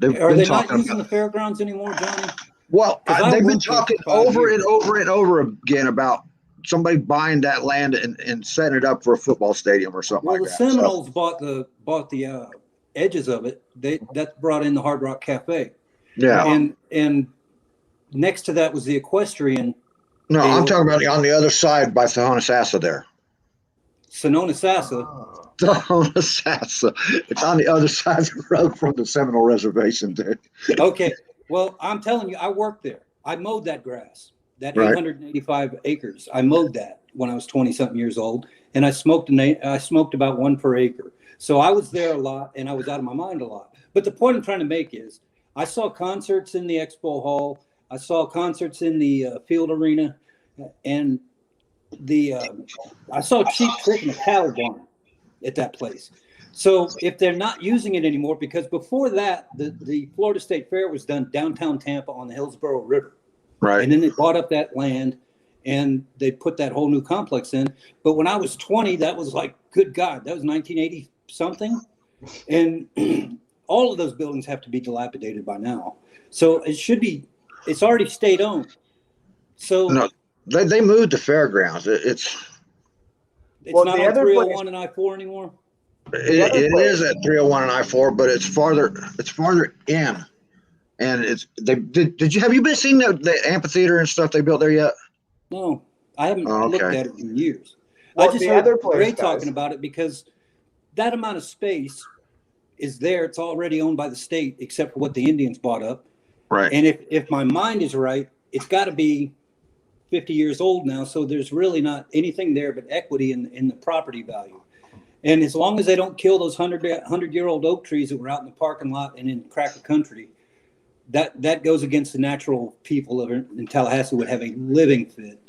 Speaker 3: Are they not using the fairgrounds anymore, Johnny?
Speaker 4: Well,
Speaker 3: 'Cause I
Speaker 4: they've been
Speaker 3: worked there
Speaker 4: talking
Speaker 3: for 5
Speaker 4: over
Speaker 3: years.
Speaker 4: and over and over again about somebody buying that land and setting it up for a football stadium or something
Speaker 3: Well,
Speaker 4: like
Speaker 3: the
Speaker 4: that.
Speaker 3: Seminoles bought the edges of it. That brought in the Hard Rock Cafe.
Speaker 4: Yeah.
Speaker 3: And next to that was the equestrian.
Speaker 4: No, I'm talking about on the other side by Sonoma-Sassa there.
Speaker 3: Sonoma-Sassa.
Speaker 4: Sonoma-Sassa. It's on the other side of the road from the Seminole Reservation, dude.
Speaker 3: Okay. Well, I'm telling you, I worked there. I mowed that grass, that
Speaker 4: Right.
Speaker 3: 885 acres. I mowed that when I was 20-something years old, and I smoked about 1 per acre. So I was there a lot, and I was out of my mind a lot. But the point I'm trying to make is I saw concerts in the Expo Hall. I saw concerts in the field arena, and I saw Cheap Trick in a cattle barn at that place. So if they're not using it anymore, because before that, the Florida State Fair was done downtown Tampa on the Hillsborough River.
Speaker 4: Right.
Speaker 3: And then they bought up that land and they put that whole new complex in. But when I was 20, that was like, good God, that was 1980 something. And all of those buildings have to be dilapidated by now. So it's already state owned. So
Speaker 4: No, they moved the fairgrounds.
Speaker 3: it's
Speaker 2: Well,
Speaker 3: not
Speaker 2: the
Speaker 3: on
Speaker 2: other
Speaker 3: 301 and I-4 anymore.
Speaker 4: It is at 301 and I-4, but it's farther in. And have you been seeing the amphitheater and stuff they built there yet?
Speaker 3: No, I haven't
Speaker 4: Oh, okay.
Speaker 3: looked at it in years.
Speaker 2: Well,
Speaker 3: I just
Speaker 2: the
Speaker 3: heard
Speaker 2: other place,
Speaker 3: Ray
Speaker 2: guys-
Speaker 3: talking about it because that amount of space is there. It's already owned by the state, except for what the Indians bought up.
Speaker 4: Right.
Speaker 3: And if my mind is right, it's got to be 50 years old now. So there's really not anything there but equity in the property value. And as long as they don't kill those 100-year-old oak trees that were out in the parking lot and in Cracker Country, that goes against the natural people in Tallahassee would have a living fit.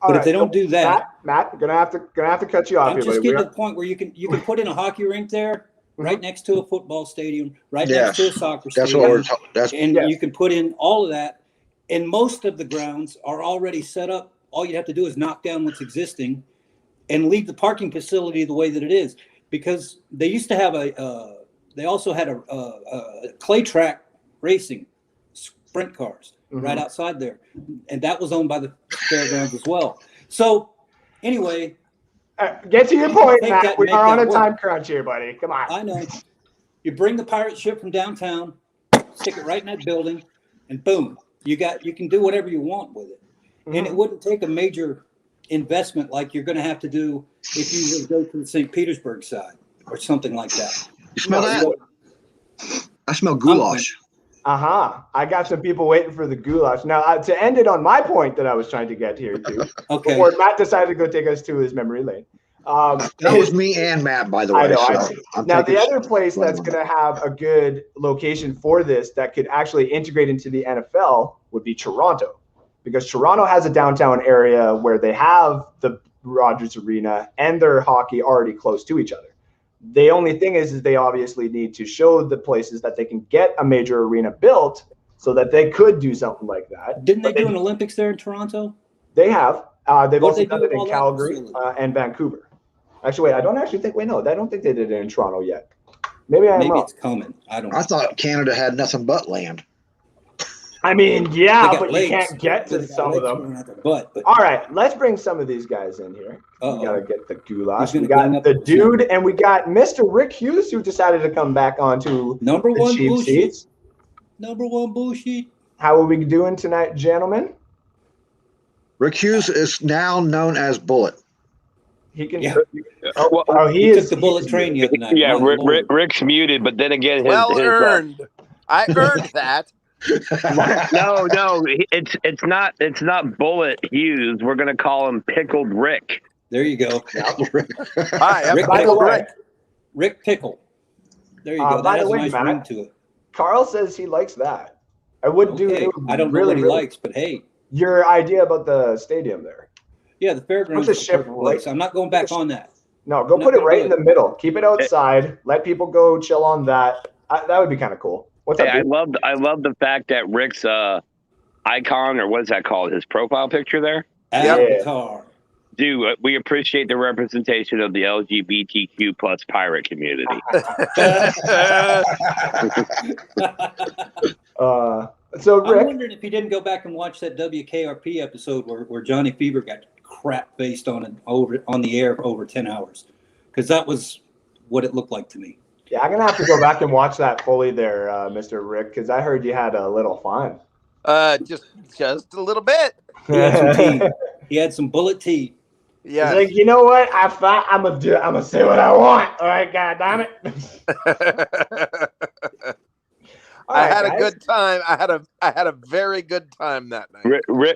Speaker 3: But if they don't do that,
Speaker 2: Matt, gonna have to cut you off.
Speaker 3: I'm just getting to the point where you can put in a hockey rink there, right next to a football stadium, next to a soccer stadium, you can put in all of that. And most of the grounds are already set up. All you have to do is knock down what's existing and leave the parking facility the way that it is. Because they used to have they also had a clay track racing sprint cars right outside there. And that was owned by the fairgrounds as well. So anyway.
Speaker 2: Get to your point, Matt. We are on a time crunch here, buddy. Come on.
Speaker 3: I know. You bring the pirate ship from downtown, stick it right in that building, and boom, you can do whatever you want with it. And it wouldn't take a major investment like you're going to have to do if you would go to the St. Petersburg side or something like that.
Speaker 4: You smell that? I smell goulash.
Speaker 2: I got some people waiting for the goulash. Now, to end it on my point that I was trying to get here too,
Speaker 3: okay.
Speaker 2: Before Matt decided to go take us to his memory lane.
Speaker 4: That was me and Matt, by the way.
Speaker 2: I know. Now, the other place that's going to have a good location for this that could actually integrate into the NFL would be Toronto, because Toronto has a downtown area where they have the Rogers Arena and their hockey already close to each other. The only thing is they obviously need to show the places that they can get a major arena built so that they could do something like that.
Speaker 3: Didn't they do an Olympics there in Toronto?
Speaker 2: They have. They've also done it in Calgary and Vancouver. Actually, wait, I don't think they did it in Toronto yet. Maybe
Speaker 3: it's coming. I don't know.
Speaker 4: I thought Canada had nothing but land.
Speaker 2: I mean, yeah, but you can't get to some of them.
Speaker 3: But
Speaker 2: all right, let's bring some of these guys in here. We got to get the goulash. We got the dude, and we got Mr. Rick Hughes, who decided to come back onto
Speaker 3: number one
Speaker 2: cheap seats.
Speaker 3: Number one bullshit.
Speaker 2: How are we doing tonight, gentlemen?
Speaker 4: Rick Hughes is now known as Bullet.
Speaker 2: He can.
Speaker 5: Yeah.
Speaker 3: He took the bullet train the other night.
Speaker 5: Yeah, Rick's muted, but then again,
Speaker 6: earned. I earned that.
Speaker 5: No, it's not Bullet Hughes. We're gonna call him Pickled Rick.
Speaker 3: There you go.
Speaker 6: Hi, I'm
Speaker 3: Rick Pickle. There you go. That has a nice ring to it.
Speaker 2: Carl says he likes that. I wouldn't do it.
Speaker 3: I don't know what he likes, but hey.
Speaker 2: Your idea about the stadium there.
Speaker 3: Yeah, the fairgrounds is a perfect place. I'm not going back on that.
Speaker 2: No, go put it right in the middle. Keep it outside. Let people go chill on that. That would be kind of cool. What's up,
Speaker 5: I love the fact that Rick's icon, or what is that called? His profile picture there?
Speaker 3: Avatar.
Speaker 5: Dude, we appreciate the representation of the LGBTQ plus pirate community.
Speaker 2: So Rick,
Speaker 3: I'm wondering if he didn't go back and watch that WKRP episode where Johnny Fever got crap faced on the air for over 10 hours, because that was what it looked like to me.
Speaker 2: Yeah, I'm gonna have to go back and watch that fully there, Mr. Rick, because I heard you had a little fun.
Speaker 6: Just a little bit.
Speaker 3: He had some tea. He had some bullet tea.
Speaker 2: Yeah. He's like, you know what? I'm gonna say what I want. All right, God damn it.
Speaker 6: I had a good time. I had a very good time that night.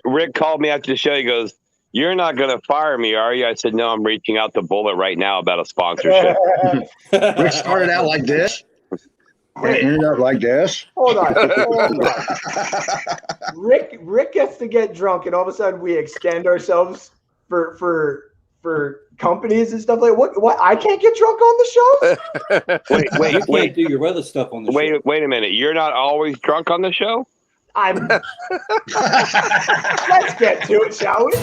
Speaker 5: Rick called me after the show. He goes, "You're not going to fire me, are you?" I said, "No, I'm reaching out to Bullet right now about a sponsorship."
Speaker 4: Rick started out like this. It ended up like this.
Speaker 2: Hold on. Rick gets to get drunk, and all of a sudden we extend ourselves for companies and stuff like what? I can't get drunk on the show?
Speaker 5: wait.
Speaker 3: You can't do your other stuff on the show.
Speaker 5: Wait a minute. You're not always drunk on the show?
Speaker 2: Let's get to it, shall we?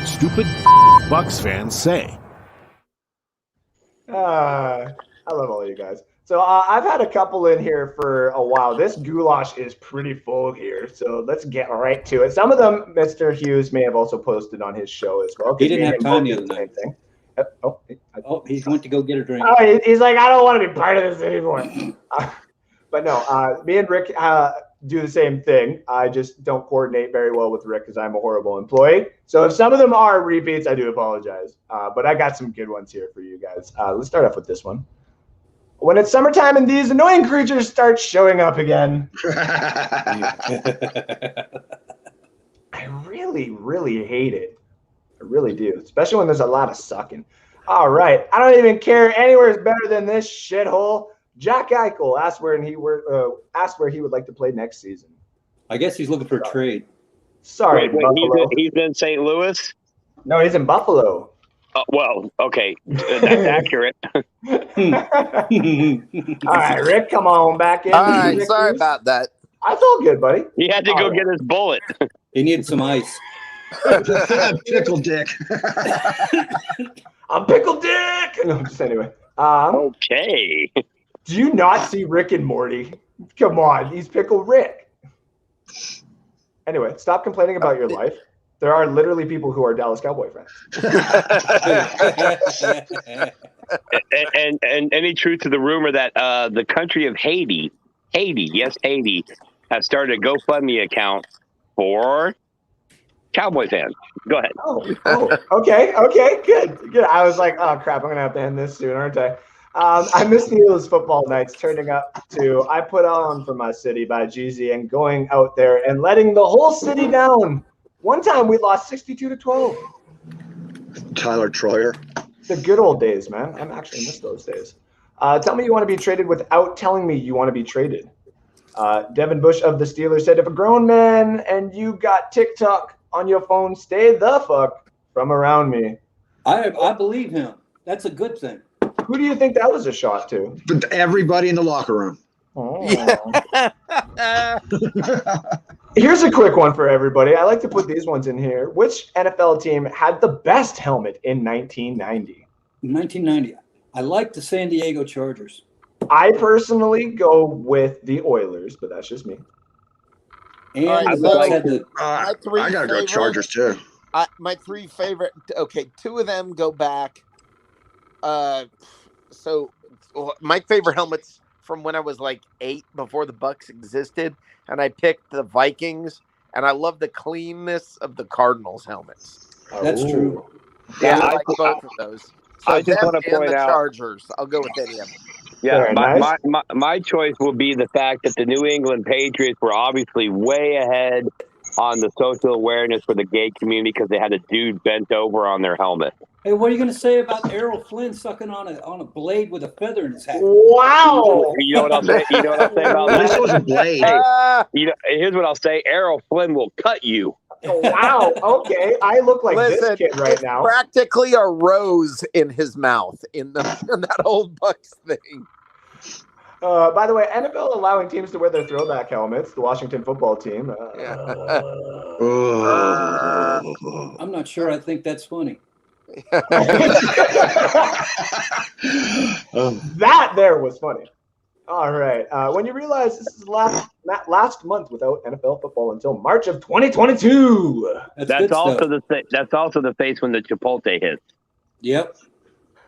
Speaker 7: Stupid Bucs fans say.
Speaker 2: I love all you guys. So I've had a couple in here for a while. This goulash is pretty full here, so let's get right to it. Some of them, Mr. Hughes may have also posted on his show as well.
Speaker 3: He didn't have time the other night. He went to go get a drink.
Speaker 2: Oh, he's like, I don't want to be part of this anymore. But no, me and Rick do the same thing. I just don't coordinate very well with Rick because I'm a horrible employee. So if some of them are repeats, I do apologize. But I got some good ones here for you guys. Let's start off with this one. When it's summertime and these annoying creatures start showing up again. I really, really hate it. I really do, especially when there's a lot of sucking. All right. I don't even care. Anywhere is better than this shithole. Jack Eichel asked where he would like to play next season.
Speaker 3: I guess he's looking for a trade.
Speaker 2: Sorry,
Speaker 5: Wait,
Speaker 2: Buffalo.
Speaker 5: he's in St. Louis?
Speaker 2: No, he's in Buffalo.
Speaker 5: Well, okay. That's accurate.
Speaker 2: All right, Rick, come on back in.
Speaker 6: All right, sorry about that.
Speaker 2: I felt good, buddy.
Speaker 5: He had to go get his bullet.
Speaker 3: He needed some ice.
Speaker 4: Pickle dick.
Speaker 2: I'm Pickle Dick. No, just anyway.
Speaker 5: Okay.
Speaker 2: Do you not see Rick and Morty? Come on, he's Pickle Rick. Anyway, stop complaining about your life. There are literally people who are Dallas Cowboy fans.
Speaker 5: and any truth to the rumor that the country of Haiti, has started a GoFundMe account for Cowboy fans. Go ahead.
Speaker 2: Okay, good. I was like, oh crap, I'm gonna have to end this soon, aren't I? I miss those football nights turning up to I Put On For My City by Jeezy and going out there and letting the whole city down. One time we lost 62-12.
Speaker 4: Tyler Troyer.
Speaker 2: The good old days, man. I'm actually miss those days. Tell me you want to be traded without telling me you want to be traded. Devin Bush of the Steelers said, if a grown man and you got TikTok on your phone, stay the fuck from around me.
Speaker 3: I believe him. That's a good thing.
Speaker 2: Who do you think that was a shot to?
Speaker 4: Everybody in the locker room.
Speaker 2: Oh. Here's a quick one for everybody. I like to put these ones in here. Which NFL team had the best helmet in 1990?
Speaker 3: 1990. I like the San Diego Chargers.
Speaker 2: I personally go with the Oilers, but that's just me.
Speaker 3: And
Speaker 6: All right,
Speaker 3: the Bucs had the
Speaker 4: I gotta go Chargers too.
Speaker 6: My three favorite. Okay, two of them go back. So my favorite helmets from when I was like 8, before the Bucs existed, and I picked the Vikings, and I love the cleanness of the Cardinals helmets.
Speaker 3: That's true.
Speaker 6: Yeah, I like both of those. So
Speaker 5: I just
Speaker 6: them
Speaker 5: want to
Speaker 6: and
Speaker 5: point
Speaker 6: the
Speaker 5: out.
Speaker 6: Chargers. I'll go with any of them.
Speaker 5: Yeah,
Speaker 2: Very
Speaker 5: my choice will be the fact that the New England Patriots were obviously way ahead on the social awareness for the gay community because they had a dude bent over on their helmet.
Speaker 3: Hey, what are you going to say about Errol Flynn sucking on a blade with a feather in his hat?
Speaker 2: Wow.
Speaker 5: You know what I'll say? You know what I'll say about
Speaker 4: At least it
Speaker 5: that?
Speaker 4: was a blade.
Speaker 5: Hey, here's what I'll say: Errol Flynn will cut you.
Speaker 2: Wow. Okay. I look like
Speaker 6: Listen,
Speaker 2: this kid right
Speaker 6: it's
Speaker 2: now.
Speaker 6: practically a rose in his mouth in that old Bucs thing.
Speaker 2: By the way, NFL allowing teams to wear their throwback helmets. The Washington football team.
Speaker 3: I'm not sure. I think that's funny.
Speaker 2: That there was funny. All right. When you realize this is last month without NFL football until March of 2022.
Speaker 5: That's also the face when the Chipotle hits.
Speaker 3: Yep.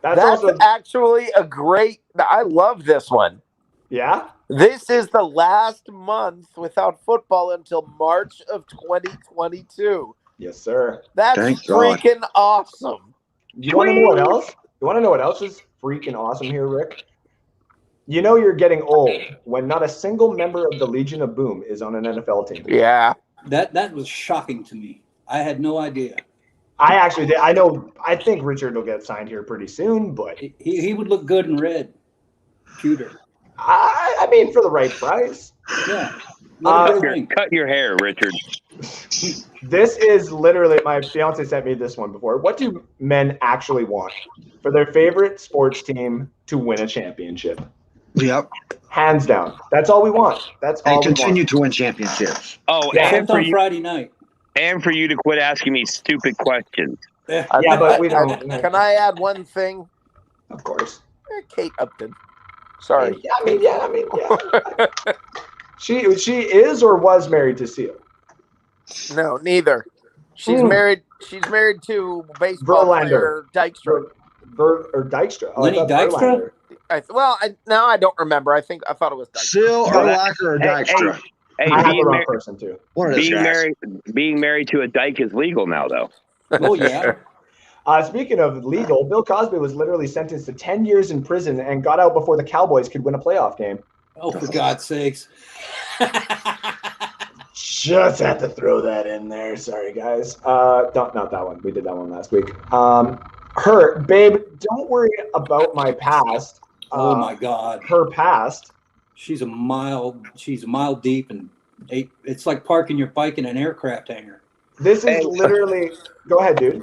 Speaker 2: That's
Speaker 6: also actually a great. I love this one.
Speaker 2: Yeah.
Speaker 6: This is the last month without football until March of 2022.
Speaker 2: Yes, sir.
Speaker 6: That's freaking awesome.
Speaker 2: You want to know what else? You want to know what else is freaking awesome here, Rick? You know you're getting old when not a single member of the Legion of Boom is on an NFL team.
Speaker 6: Yeah.
Speaker 3: That was shocking to me. I had no idea.
Speaker 2: I actually did. I think Richard will get signed here pretty soon, but
Speaker 3: he would look good in red. Cuter.
Speaker 2: I mean, for the right price.
Speaker 3: Yeah.
Speaker 5: Cut your hair, Richard.
Speaker 2: This is literally, my fiance sent me this one before. What do men actually want? For their favorite sports team to win a championship.
Speaker 4: Yep.
Speaker 2: Hands down. That's all we want. That's all
Speaker 4: And
Speaker 2: we
Speaker 4: continue
Speaker 2: want.
Speaker 4: to win championships.
Speaker 5: Oh,
Speaker 2: Yeah.
Speaker 5: and
Speaker 3: Except
Speaker 5: for
Speaker 3: on
Speaker 5: you,
Speaker 3: Friday night.
Speaker 5: and for you to quit asking me stupid questions.
Speaker 2: Yeah, but we don't.
Speaker 6: Can I add one thing?
Speaker 2: Of course.
Speaker 6: Kate Upton. Sorry.
Speaker 2: I mean, yeah. She is or was married to Seal.
Speaker 6: No, neither. She's married. She's married to baseball player Dykstra.
Speaker 2: Or Dykstra.
Speaker 3: Lenny Dykstra?
Speaker 6: I don't remember. I thought it was Dykstra.
Speaker 4: Seal, Urlacher, or Dykstra.
Speaker 5: Hey,
Speaker 2: I have the wrong person too.
Speaker 5: being married to a dyke is legal now, though.
Speaker 3: Oh, yeah.
Speaker 2: Speaking of legal, Bill Cosby was literally sentenced to 10 years in prison and got out before the Cowboys could win a playoff game.
Speaker 3: Oh, for God's sakes.
Speaker 2: Just had to throw that in there. Sorry, guys. Not that one. We did that one last week. Babe, don't worry about my past.
Speaker 3: Oh my God.
Speaker 2: Her past.
Speaker 3: She's a mile deep, and it's like parking your bike in an aircraft hangar.
Speaker 2: This is literally. Go ahead, dude.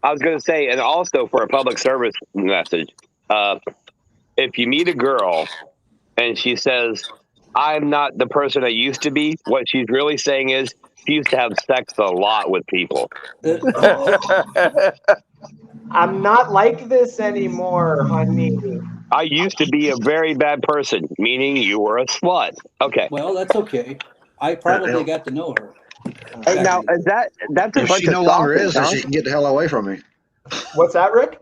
Speaker 5: I was going to say, and also for a public service message, if you meet a girl and she says, "I'm not the person I used to be," what she's really saying is she used to have sex a lot with people.
Speaker 2: I'm not like this anymore, honey.
Speaker 5: I used to be a very bad person, meaning you were a slut. Okay.
Speaker 3: Well, that's okay. I probably got to know her.
Speaker 5: Hey, now is that's a
Speaker 4: If
Speaker 5: bunch
Speaker 4: she
Speaker 5: of
Speaker 4: no longer
Speaker 5: sausage,
Speaker 4: is, then
Speaker 5: huh?
Speaker 4: she can get the hell away from me.
Speaker 2: What's that, Rick?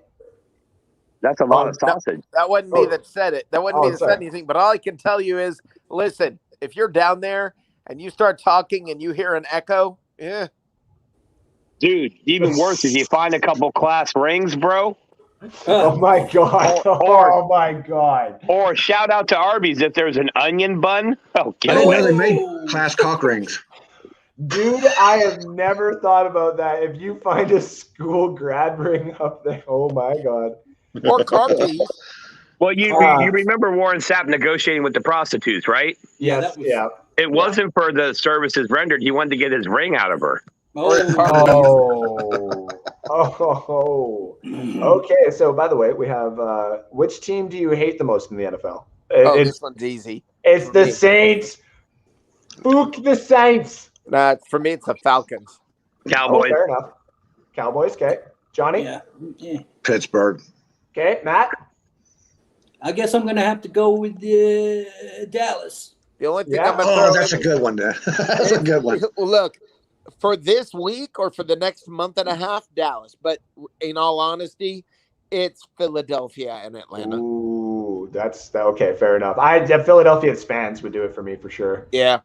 Speaker 5: That's a lot of sausage.
Speaker 6: That wasn't me that said it. That wasn't me that
Speaker 2: sorry.
Speaker 6: said anything. But all I can tell you is, listen, if you're down there and you start talking and you hear an echo, yeah.
Speaker 5: Dude, even worse is you find a couple class rings, bro.
Speaker 2: Oh my God. Oh my God.
Speaker 5: Or shout out to Arby's if there's an onion bun. Oh,
Speaker 4: I
Speaker 5: get
Speaker 4: didn't know
Speaker 5: away.
Speaker 4: they made class cock rings.
Speaker 2: Dude, I have never thought about that. If you find a school grad ring up there, oh my God.
Speaker 6: Or car keys.
Speaker 5: Well, you remember Warren Sapp negotiating with the prostitutes, right?
Speaker 2: Yes, yeah.
Speaker 5: It wasn't for the services rendered. He wanted to get his ring out of her.
Speaker 2: Oh. Okay, so by the way, we have which team do you hate the most in the NFL?
Speaker 6: This one's easy.
Speaker 2: It's the Saints. Spook the Saints.
Speaker 6: For me, it's the Falcons.
Speaker 5: Cowboys.
Speaker 2: Oh, fair enough. Cowboys, okay. Johnny?
Speaker 3: Yeah.
Speaker 4: Pittsburgh.
Speaker 2: Okay, Matt?
Speaker 3: I guess I'm going to have to go with Dallas.
Speaker 6: The only thing
Speaker 2: Yeah.
Speaker 6: I'm going to throw
Speaker 4: That's a good one, Dan. That's a good one.
Speaker 6: Look, for this week or for the next month and a half, Dallas. But in all honesty, it's Philadelphia and Atlanta.
Speaker 2: Ooh, that's okay. Fair enough. Philadelphia's fans would do it for me for sure.
Speaker 6: Yeah.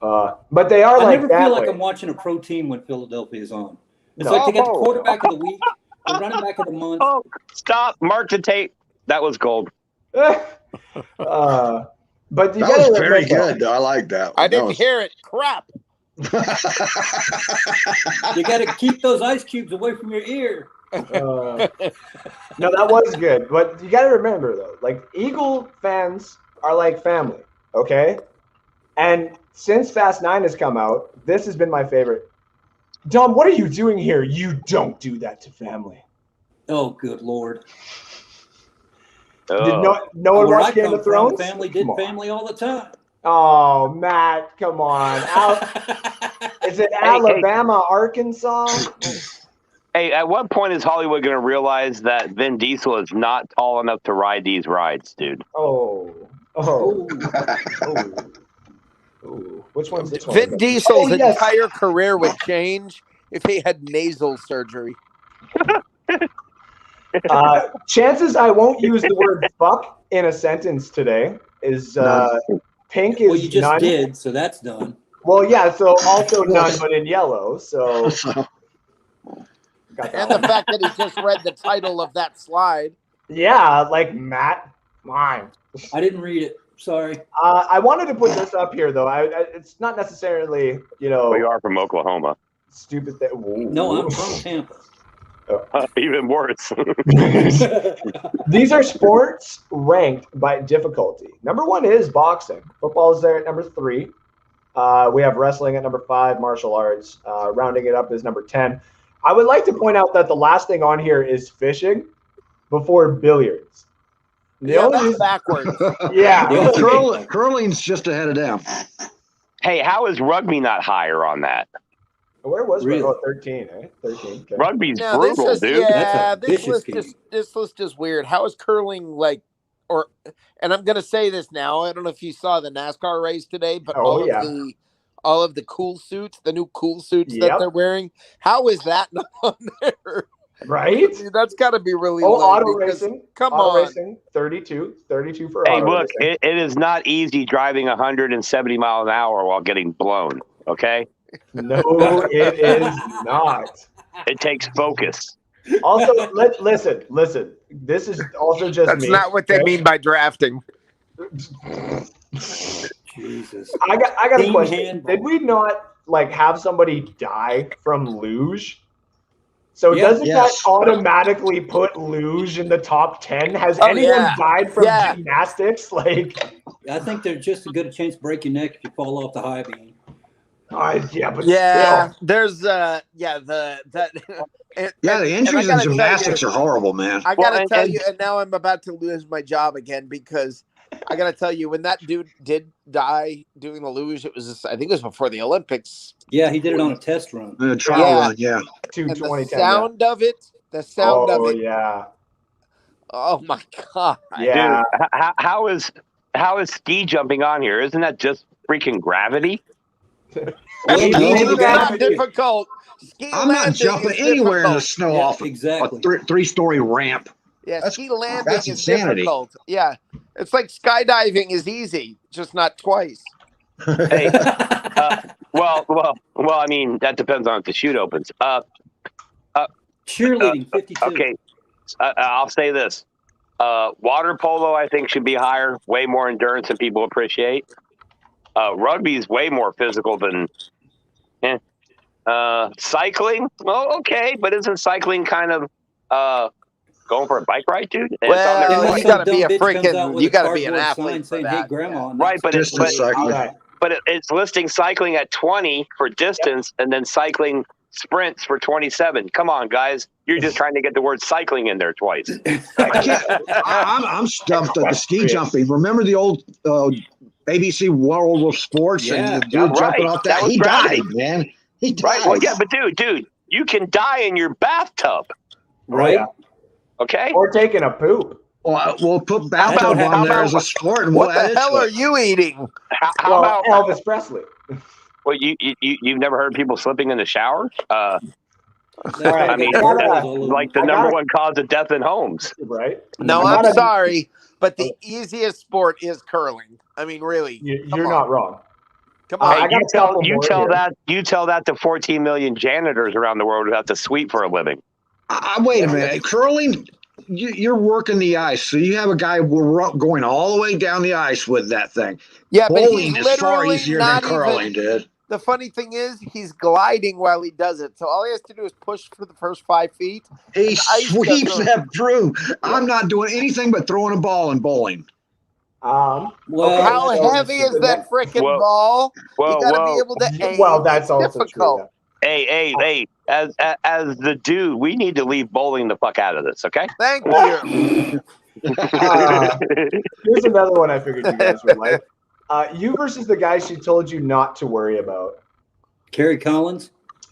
Speaker 2: But they are
Speaker 3: I
Speaker 2: like
Speaker 3: never
Speaker 2: that
Speaker 3: feel like
Speaker 2: way.
Speaker 3: I'm watching a pro team when Philadelphia is on. It's
Speaker 2: No.
Speaker 3: like they got the quarterback of the week, the running back of the month.
Speaker 5: Oh, stop. Mark the tape. That was gold.
Speaker 2: But you
Speaker 4: That
Speaker 2: gotta
Speaker 4: was very
Speaker 2: remember-
Speaker 4: good, though. I like that.
Speaker 6: I didn't hear it. Crap.
Speaker 3: You got to keep those ice cubes away from your ear.
Speaker 2: No, that was good. But you got to remember, though, like Eagle fans are like family, okay? And since Fast 9 has come out, this has been my favorite. Dom, what are you doing here? You don't do that to family.
Speaker 3: Oh, good Lord.
Speaker 2: Did no one
Speaker 3: Where
Speaker 2: watch
Speaker 3: I
Speaker 2: Game
Speaker 3: come
Speaker 2: of Thrones?
Speaker 3: from, family did
Speaker 2: Come on.
Speaker 3: family all the time.
Speaker 2: Oh, Matt, come on. Is it Alabama, Arkansas?
Speaker 5: Hey, at what point is Hollywood going to realize that Vin Diesel is not tall enough to ride these rides, dude?
Speaker 2: Oh. Which one's this one?
Speaker 6: Vin Diesel's
Speaker 2: yes.
Speaker 6: entire career would change if he had nasal surgery.
Speaker 2: Chances I won't use the word fuck in a sentence today is pink is
Speaker 3: Well, you just
Speaker 2: none.
Speaker 3: did, so that's done.
Speaker 2: Well, yeah, so also none, but in yellow. So got that
Speaker 6: And
Speaker 2: one.
Speaker 6: the fact that he just read the title of that slide.
Speaker 2: Yeah, like Matt, mine.
Speaker 3: I didn't read it. Sorry.
Speaker 2: I wanted to put this up here though. It's not necessarily
Speaker 5: Well, you are from Oklahoma.
Speaker 2: stupid thing.
Speaker 3: No, I'm from Tampa.
Speaker 5: Even worse.
Speaker 2: These are sports ranked by difficulty. Number 1 is boxing. Football is there at number 3. We have wrestling at number 5, martial arts. Rounding it up is number 10. I would like to point out that the last thing on here is fishing before billiards.
Speaker 6: That's backwards.
Speaker 2: Yeah.
Speaker 4: Curling's just ahead of them.
Speaker 5: Hey, how is rugby not higher on that?
Speaker 2: Where was
Speaker 3: Really?
Speaker 2: 13, eh? 13. Okay.
Speaker 5: Rugby's
Speaker 6: Now,
Speaker 5: brutal,
Speaker 6: this is,
Speaker 5: dude.
Speaker 6: yeah,
Speaker 3: That's a
Speaker 6: this
Speaker 3: vicious
Speaker 6: list is weird. How is curling and I'm gonna say this now. I don't know if you saw the NASCAR race today, but all of the cool suits, the new cool suits that they're wearing. How is that not on there?
Speaker 2: Right?
Speaker 6: That's got to be really
Speaker 2: Oh,
Speaker 6: low.
Speaker 2: auto
Speaker 6: because-
Speaker 2: racing.
Speaker 6: Come
Speaker 2: auto
Speaker 6: on.
Speaker 2: racing, 32 for
Speaker 5: Hey,
Speaker 2: auto
Speaker 5: look,
Speaker 2: racing.
Speaker 5: it is not easy driving 170 miles an hour while getting blown, okay?
Speaker 2: No, it is not.
Speaker 5: It takes focus.
Speaker 2: Also, listen. This is also just
Speaker 6: That's
Speaker 2: me.
Speaker 6: not what they
Speaker 2: okay?
Speaker 6: mean by drafting.
Speaker 3: Jesus.
Speaker 2: I got a
Speaker 3: Team
Speaker 2: question.
Speaker 3: handball.
Speaker 2: Did we not have somebody die from luge? So
Speaker 3: Yeah.
Speaker 2: doesn't
Speaker 4: Yes.
Speaker 2: that automatically put luge in the top 10? Has
Speaker 6: Oh,
Speaker 2: anyone
Speaker 6: yeah.
Speaker 2: died from
Speaker 6: Yeah.
Speaker 2: gymnastics? Like,
Speaker 3: I think there's just as good a chance to break your neck if you fall off the high beam.
Speaker 2: yeah, but
Speaker 6: Yeah,
Speaker 2: still.
Speaker 6: there's
Speaker 4: The injuries in gymnastics are horrible, man.
Speaker 6: I gotta tell you, and now I'm about to lose my job again because I gotta tell you, when that dude did die doing the luge, I think it was before the Olympics.
Speaker 3: Yeah, he did it on a test run.
Speaker 4: The trial run, yeah.
Speaker 6: And the sound of it,
Speaker 2: yeah.
Speaker 6: Oh my God.
Speaker 2: Yeah.
Speaker 5: Dude, how is ski jumping on here? Isn't that just freaking gravity?
Speaker 6: It's not difficult.
Speaker 4: I'm not jumping anywhere in the snow off a 3-story ramp.
Speaker 6: Yeah, ski landing is insanity. Difficult. Yeah, it's like skydiving is easy, just not twice.
Speaker 5: Hey, well, I mean, that depends on if the chute opens.
Speaker 3: Cheerleading, 52.
Speaker 5: Okay, I'll say this. Water polo, I think, should be higher. Way more endurance than people appreciate. Rugby is way more physical than cycling. Well, okay, but isn't cycling kind of going for a bike ride, dude?
Speaker 6: Well, you got to be a freaking, you got to be an athlete for
Speaker 3: saying,
Speaker 6: that.
Speaker 3: Hey, grandma.
Speaker 5: Right, but it's listing cycling at 20 for distance and then cycling sprints for 27. Come on, guys. You're just trying to get the word cycling in there twice.
Speaker 4: I'm stumped at the ski jumping. Remember the old ABC World of Sports and the dude jumping off that? He died, man. He died.
Speaker 5: Right. Well, yeah, but dude, you can die in your bathtub.
Speaker 3: Right.
Speaker 2: Okay. Or taking a poop.
Speaker 4: Well, we'll put bathtub on there as a sport. And
Speaker 6: what the hell are you eating?
Speaker 5: How about
Speaker 2: Elvis Presley?
Speaker 5: Well, you've never heard people slipping in the shower? I mean, like the number one cause of death in homes.
Speaker 2: Right.
Speaker 6: No, I'm sorry, but the easiest sport is curling. I mean, really.
Speaker 2: You're not wrong.
Speaker 6: Come on.
Speaker 5: Hey, you tell that to 14 million janitors around the world who have to sweep for a living.
Speaker 4: Wait a minute. Curling, you're working the ice, so you have a guy going all the way down the ice with that thing.
Speaker 6: Yeah,
Speaker 4: bowling
Speaker 6: but
Speaker 4: is far easier than curling, dude.
Speaker 6: The funny thing is, he's gliding while he does it. So all he has to do is push for the first 5 feet.
Speaker 4: He sweeps that through. I'm not doing anything but throwing a ball and bowling.
Speaker 6: How heavy is that freaking ball? You got to be able to aim.
Speaker 2: Well, that's also
Speaker 6: difficult.
Speaker 2: True,
Speaker 5: Hey! As the dude, we need to leave bowling the fuck out of this, okay?
Speaker 6: Thank you.
Speaker 2: Here's another one I figured you guys would like. You versus the guy she told you not to worry about.
Speaker 3: Kerry Collins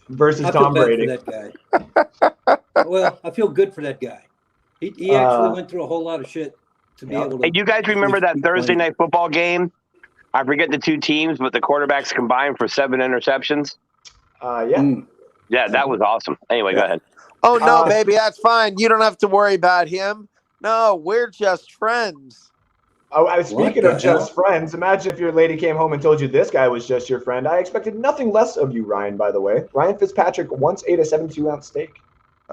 Speaker 2: versus Tom Brady.
Speaker 3: For that guy. Well, I feel good for that guy. He actually went through a whole lot of shit to be able to.
Speaker 5: Hey, you guys remember that Thursday night football game? I forget the two teams, but the quarterbacks combined for 7 interceptions. Yeah, that was awesome. Anyway, go ahead.
Speaker 6: Oh, no, baby, that's fine. You don't have to worry about him. No, we're just friends.
Speaker 2: Oh, I was speaking of just friends. Imagine if your lady came home and told you this guy was just your friend. I expected nothing less of you, Ryan, by the way. Ryan Fitzpatrick once ate a 72-ounce steak.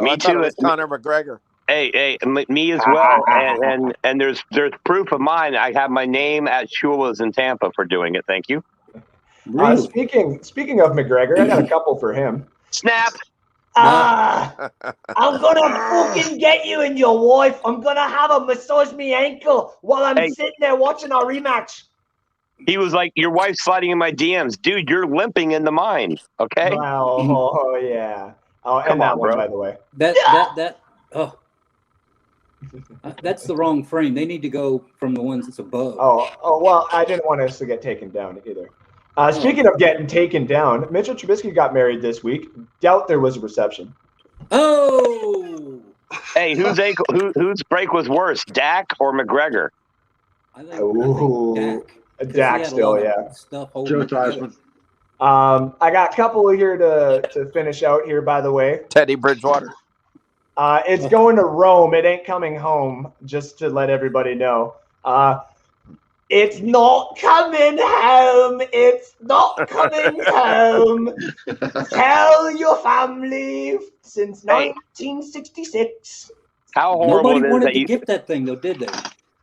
Speaker 5: Me too.
Speaker 6: It's Conor McGregor.
Speaker 5: Hey, me as well. And there's proof of mine. I have my name at Shula's in Tampa for doing it. Thank you.
Speaker 2: Really? Speaking of McGregor, I got a couple for him.
Speaker 5: Snap.
Speaker 8: I'm gonna fucking get you and your wife. I'm gonna have a massage me ankle while I'm sitting there watching our rematch.
Speaker 5: He was like, your wife's sliding in my DMs. Dude, you're limping into mine. Okay.
Speaker 2: Wow. Oh, yeah. Oh, and that one, by the way.
Speaker 3: That's the wrong frame. They need to go from the ones that's above.
Speaker 2: Oh, well, I didn't want us to get taken down either. Speaking of getting taken down, Mitchell Trubisky got married this week. Doubt there was a reception.
Speaker 3: Oh!
Speaker 5: Hey, whose break was worse, Dak or McGregor?
Speaker 3: I think
Speaker 2: Dak still, yeah.
Speaker 4: Joe Theismann.
Speaker 2: I got a couple here to finish out here, by the way.
Speaker 6: Teddy Bridgewater.
Speaker 2: It's going to Rome. It ain't coming home, just to let everybody know. It's not coming home. It's not coming home. Tell your family since 1966.
Speaker 5: How horrible
Speaker 3: Nobody
Speaker 5: it is
Speaker 3: wanted
Speaker 5: that
Speaker 3: to gift that thing, though, did they?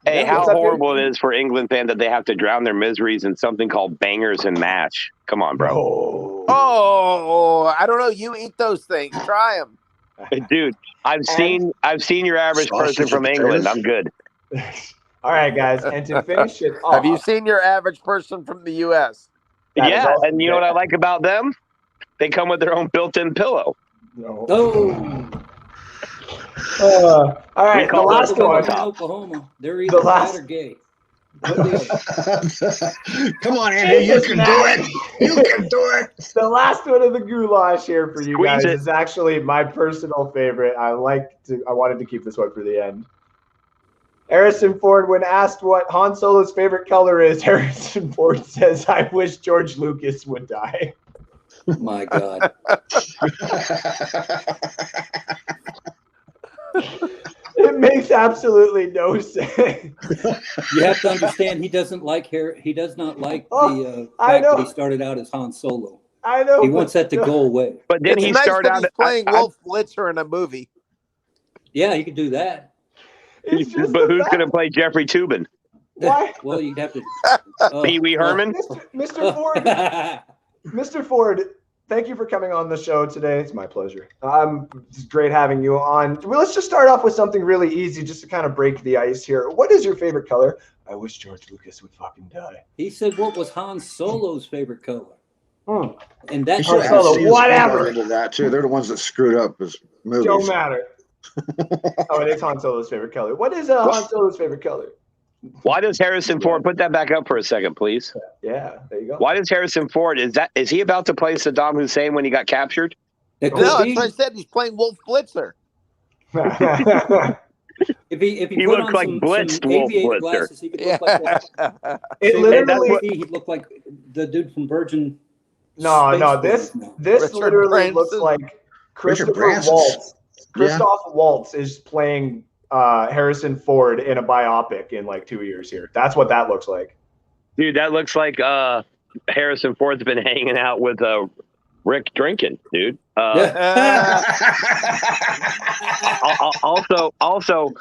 Speaker 5: Hey,
Speaker 2: Yeah,
Speaker 5: how
Speaker 2: what's up,
Speaker 5: horrible it is for England fans that they have to drown their miseries in something called bangers and mash. Come on, bro.
Speaker 6: Oh, I don't know. You eat those things. Try them.
Speaker 5: Dude, I've seen your average
Speaker 4: Sausage
Speaker 5: person
Speaker 4: and
Speaker 5: from England.
Speaker 4: potatoes?
Speaker 5: I'm good.
Speaker 2: All right, guys, and to finish it off,
Speaker 6: Have you seen your average person from the U.S.?
Speaker 2: that is
Speaker 5: Yeah,
Speaker 2: also
Speaker 5: and you know what I like about them? They come with their own built-in pillow.
Speaker 2: No.
Speaker 3: Oh,
Speaker 2: All right, the
Speaker 5: call
Speaker 2: last
Speaker 5: those
Speaker 2: one.
Speaker 3: in Oklahoma. They're
Speaker 2: The
Speaker 3: either
Speaker 2: last-
Speaker 3: fat or gay. One or the other.
Speaker 4: Come on, Andy, you
Speaker 2: Jesus,
Speaker 4: can
Speaker 2: man.
Speaker 4: do it. You can do it.
Speaker 2: The last one of the goulash here for you
Speaker 5: Squeeze
Speaker 2: guys
Speaker 5: it.
Speaker 2: is actually my personal favorite. I wanted to keep this one for the end. Harrison Ford, when asked what Han Solo's favorite color is, Harrison Ford says, "I wish George Lucas would die."
Speaker 3: My God.
Speaker 2: It makes absolutely no sense.
Speaker 3: You have to understand, he doesn't like hair. He does not like the
Speaker 2: I
Speaker 3: fact
Speaker 2: know.
Speaker 3: that he started out as Han Solo.
Speaker 2: I know.
Speaker 3: He
Speaker 2: but-
Speaker 3: wants that to go away.
Speaker 5: But then
Speaker 6: It's
Speaker 5: he
Speaker 6: nice
Speaker 5: started
Speaker 6: when
Speaker 5: out
Speaker 6: he's playing
Speaker 5: I-
Speaker 6: Wolf Blitzer in a movie.
Speaker 3: Yeah, he could do that.
Speaker 2: It's just
Speaker 5: but
Speaker 2: the
Speaker 5: who's
Speaker 2: fact-
Speaker 5: going to play Jeffrey Tubin?
Speaker 2: Why?
Speaker 3: Well, you'd have to.
Speaker 5: Pee Wee Herman?
Speaker 2: Mr. Ford, Mr. Ford, thank you for coming on the show today. It's my pleasure. It's great having you on. Well, let's just start off with something really easy, just to kind of break the ice here. What is your favorite color? I wish George Lucas would fucking die.
Speaker 3: He said, "What was Han Solo's favorite color?"
Speaker 2: Hmm.
Speaker 3: And that's
Speaker 4: You should
Speaker 2: Solo,
Speaker 4: ask Steven
Speaker 2: whatever.
Speaker 4: Spielberg into that too. They're the ones that screwed up his movies.
Speaker 2: Don't matter. Oh, it is Han Solo's favorite color. What is Han Solo's favorite color?
Speaker 5: Why does Harrison Ford put that back up for a second, please?
Speaker 2: Yeah, there you go.
Speaker 5: Why does Harrison Ford is he about to play Saddam Hussein when he got captured?
Speaker 3: It
Speaker 6: No,
Speaker 3: could
Speaker 6: that's
Speaker 3: be.
Speaker 6: what I said. He's playing Wolf Blitzer.
Speaker 3: If he
Speaker 5: He
Speaker 3: put
Speaker 5: looks
Speaker 3: on
Speaker 5: like
Speaker 3: some
Speaker 5: blitzed Wolf
Speaker 3: aviator
Speaker 5: Blitzer.
Speaker 3: glasses, he could look like that.
Speaker 2: It
Speaker 3: Same
Speaker 2: literally.
Speaker 3: as he'd look like the dude from Virgin.
Speaker 2: No,
Speaker 3: Space
Speaker 2: this
Speaker 3: Force now.
Speaker 2: this
Speaker 6: Richard
Speaker 2: literally
Speaker 6: Branson.
Speaker 2: looks like Christopher
Speaker 4: Branson's-
Speaker 2: Waltz.
Speaker 4: Yeah.
Speaker 2: Christoph Waltz is playing Harrison Ford in a biopic in like 2 years here. That's what that looks like.
Speaker 5: Dude, that looks like Harrison Ford's been hanging out with Rick drinking, dude. Also,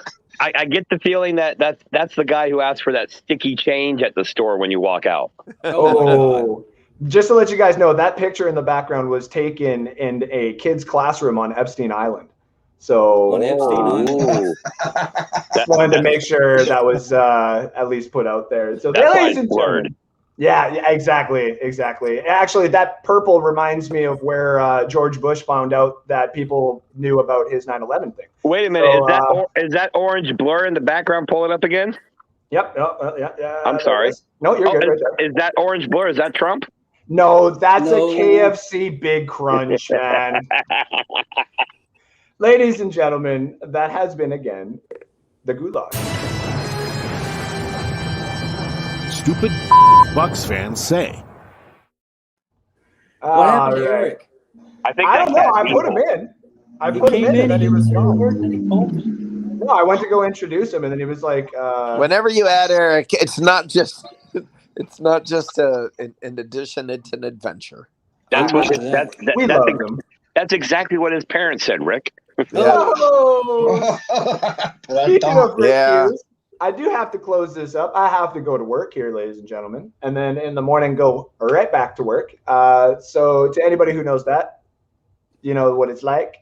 Speaker 5: I get the feeling that's the guy who asked for that sticky change at the store when you walk out.
Speaker 2: Oh, just to let you guys know, that picture in the background was taken in a kid's classroom on Epstein Island. So
Speaker 3: On Epstein Island.
Speaker 5: Ooh.
Speaker 2: just wanted to make sure that was at least put out there. So,
Speaker 5: That's why
Speaker 2: ladies
Speaker 5: it's
Speaker 2: and
Speaker 5: blurred.
Speaker 2: gentlemen, yeah, exactly. Actually, that purple reminds me of where George Bush found out that people knew about his 9/11 thing.
Speaker 5: Wait a minute,
Speaker 2: So,
Speaker 5: is that orange blur in the background pulling up again?
Speaker 2: Yep. Yeah.
Speaker 5: I'm sorry.
Speaker 2: No, you're good right there.
Speaker 5: Is that orange blur? Is that Trump?
Speaker 2: No, that's
Speaker 3: No.
Speaker 2: a KFC Big Crunch, man. Ladies and gentlemen, that has been again the Gulash.
Speaker 7: Stupid Bucs fans say.
Speaker 3: What happened to
Speaker 2: All right.
Speaker 3: Eric?
Speaker 5: I think
Speaker 2: I
Speaker 5: that
Speaker 2: don't know.
Speaker 5: cat's
Speaker 2: I put him
Speaker 5: evil.
Speaker 2: in. I
Speaker 3: He
Speaker 2: put him
Speaker 3: came
Speaker 2: in, and then he was
Speaker 3: didn't
Speaker 2: gone.
Speaker 3: work, and he folded.
Speaker 2: No, I went to go introduce him, and then he was like,
Speaker 6: Whenever you add Eric, it's not just an addition; it's an adventure.
Speaker 5: That's
Speaker 3: I
Speaker 5: what
Speaker 3: remember that.
Speaker 2: "We love him."
Speaker 5: that's exactly what his parents said, Rick.
Speaker 2: Oh. Speaking of Rick
Speaker 6: Yeah.
Speaker 2: Hughes, I do have to close this up. I have to go to work here, ladies and gentlemen, and then in the morning go right back to work. So to anybody who knows that, you know what it's like.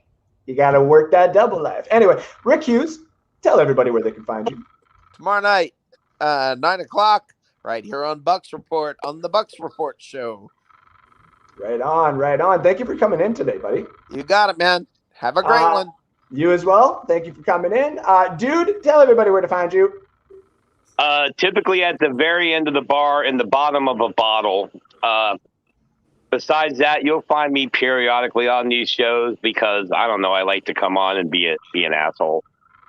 Speaker 2: You got to work that double life. Anyway, Rick Hughes, tell everybody where they can find you.
Speaker 6: Tomorrow night, 9:00, right here on Bucs Report on the Bucs Report show.
Speaker 2: Right on. Thank you for coming in today, buddy.
Speaker 6: You got it, man. Have a great one.
Speaker 2: You as well. Thank you for coming in. Dude, tell everybody where to find you.
Speaker 5: Typically at the very end of the bar in the bottom of a bottle. Besides that, you'll find me periodically on these shows because I don't know. I like to come on and be an asshole.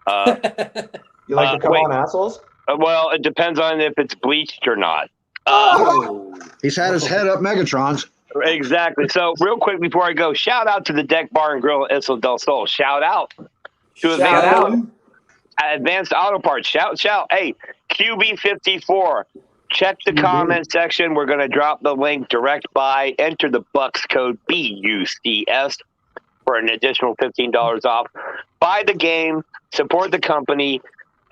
Speaker 2: You like to come on assholes?
Speaker 5: Well, it depends on if it's bleached or not.
Speaker 3: Oh.
Speaker 4: He's had his head up Megatron's.
Speaker 5: Exactly. So real quick before I go, shout out to the Deck Bar and Grill at Isla del Sol. Shout out to
Speaker 2: Shout out.
Speaker 5: Advanced Auto Parts. Shout. Hey, QB54. Check the comment section. We're going to drop the link direct by. Enter the Bucs code BUCS for an additional $15 off. Buy the game. Support the company.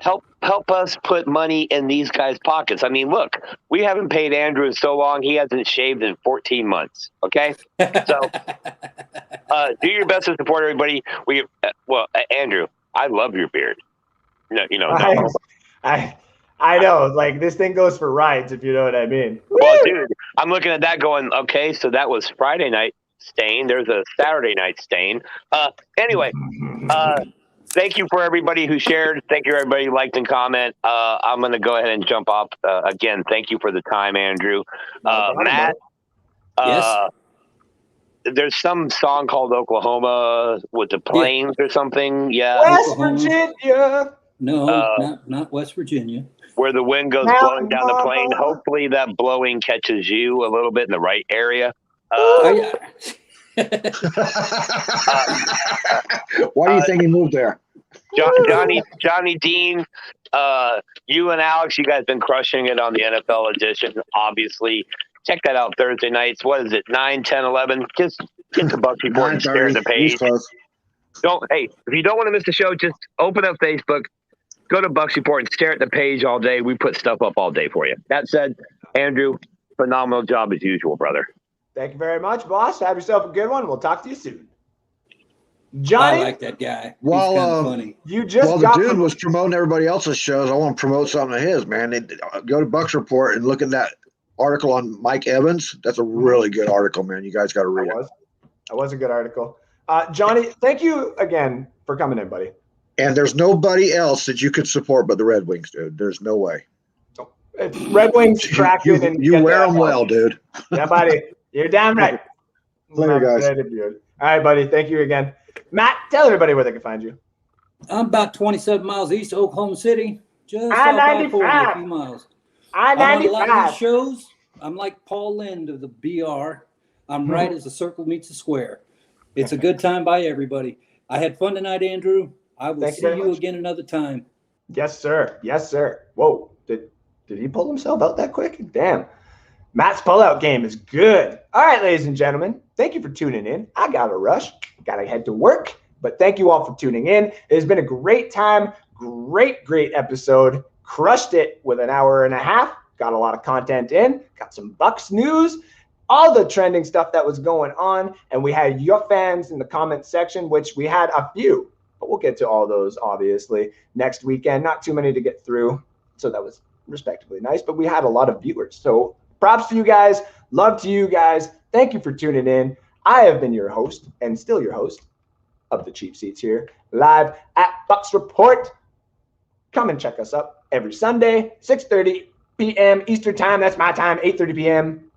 Speaker 5: help us put money in these guys' pockets. I mean, look, we haven't paid Andrew in so long. He hasn't shaved in 14 months. Okay, so do your best to support everybody. Andrew, I love your beard. No,
Speaker 2: I know, like this thing goes for rides, if you know what I mean.
Speaker 5: Well, dude, I'm looking at that going, okay, so that was Friday night stain. There's a Saturday night stain. Anyway, thank you for everybody who shared. Thank you, everybody who liked and comment. I'm going to go ahead and jump off. Again, thank you for the time, Andrew. Matt,
Speaker 3: yes.
Speaker 5: There's some song called Oklahoma with the plains or something. Yeah.
Speaker 2: West
Speaker 3: Oklahoma.
Speaker 2: Virginia.
Speaker 3: No, not West Virginia.
Speaker 5: Where the wind goes blowing down the plain. Hopefully that blowing catches you a little bit in the right area.
Speaker 4: Why do you think he moved there?
Speaker 5: Johnny Dean, you and Alex, you guys have been crushing it on the NFL edition, obviously. Check that out Thursday nights. What is it, 9, 10, 11? Just get the Bucs Report and stare at the page. If you don't want to miss the show, just open up Facebook, go to Bucs Report and stare at the page all day. We put stuff up all day for you. That said, Andrew, phenomenal job as usual, brother.
Speaker 2: Thank you very much, boss. Have yourself a good one. We'll talk to you soon. Johnny,
Speaker 3: I like that guy. He's
Speaker 4: While,
Speaker 3: kind of funny.
Speaker 2: You just
Speaker 4: while the dude was promoting everybody else's shows, I want to promote something of his, man. Go to Bucs Report and look at that article on Mike Evans. That's a really good article, man. You guys got to read it.
Speaker 2: That was a good article. Johnny, thank you again for coming in, buddy.
Speaker 4: And there's nobody else that you could support but the Red Wings, dude. There's no way.
Speaker 2: It's Red Wings tracking and
Speaker 4: you wear them well, dude.
Speaker 2: Yeah, buddy. You're damn right.
Speaker 4: Later, guys.
Speaker 2: All right, buddy. Thank you again. Matt, tell everybody where they can find you.
Speaker 3: I'm about 27 miles east of Oklahoma City. Just
Speaker 2: I-95.
Speaker 3: a few miles.
Speaker 2: I-95.
Speaker 3: I'm on a lot of these shows. I'm like Paul Lind of the BR. I'm right as the circle meets the square. It's a good time by everybody. I had fun tonight, Andrew. I will see you again another time.
Speaker 2: Yes, sir. Yes, sir. Whoa. Did he pull himself out that quick? Damn. Matt's pullout game is good. All right, ladies and gentlemen, thank you for tuning in. I got to rush. Got to head to work. But thank you all for tuning in. It has been a great time. Great episode. Crushed it with an hour and a half. Got a lot of content in. Got some Bucs news. All the trending stuff that was going on. And we had your fans in the comment section, which we had a few. But we'll get to all those, obviously, next weekend. Not too many to get through. So that was respectively nice. But we had a lot of viewers. So props to you guys. Love to you guys. Thank you for tuning in. I have been your host and still your host of the Cheap Seats here, live at Bucs Report. Come and check us up every Sunday, 6:30 p.m. Eastern Time. That's my time, 8:30 p.m.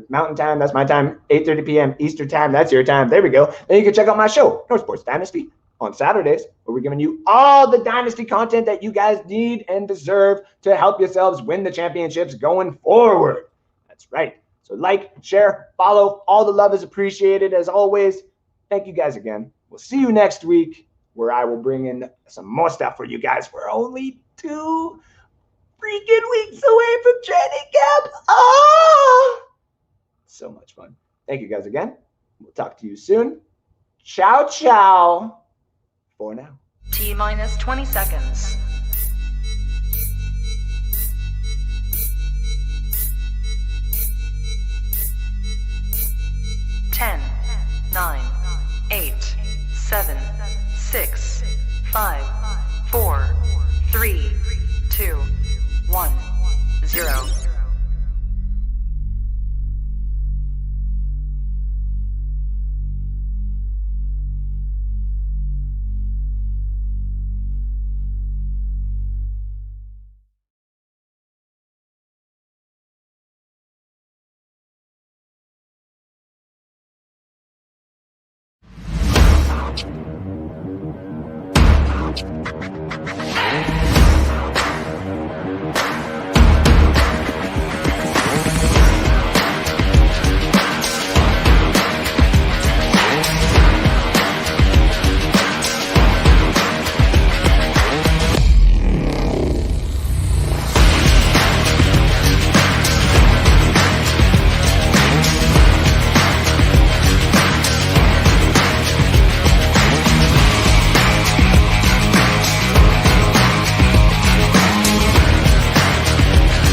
Speaker 2: Mountain Time. That's my time, 8:30 p.m. Eastern Time. That's your time. There we go. Then you can check out my show, No Sports Dynasty, on Saturdays, where we're giving you all the Dynasty content that you guys need and deserve to help yourselves win the championships going forward. That's right. So like, share, follow. All the love is appreciated as always. Thank you guys again. We'll see you next week where I will bring in some more stuff for you guys. We're only 2 freaking weeks away from training camp. Oh, so much fun. Thank you guys again. We'll talk to you soon. Ciao, ciao. For now.
Speaker 1: T-minus 20 seconds.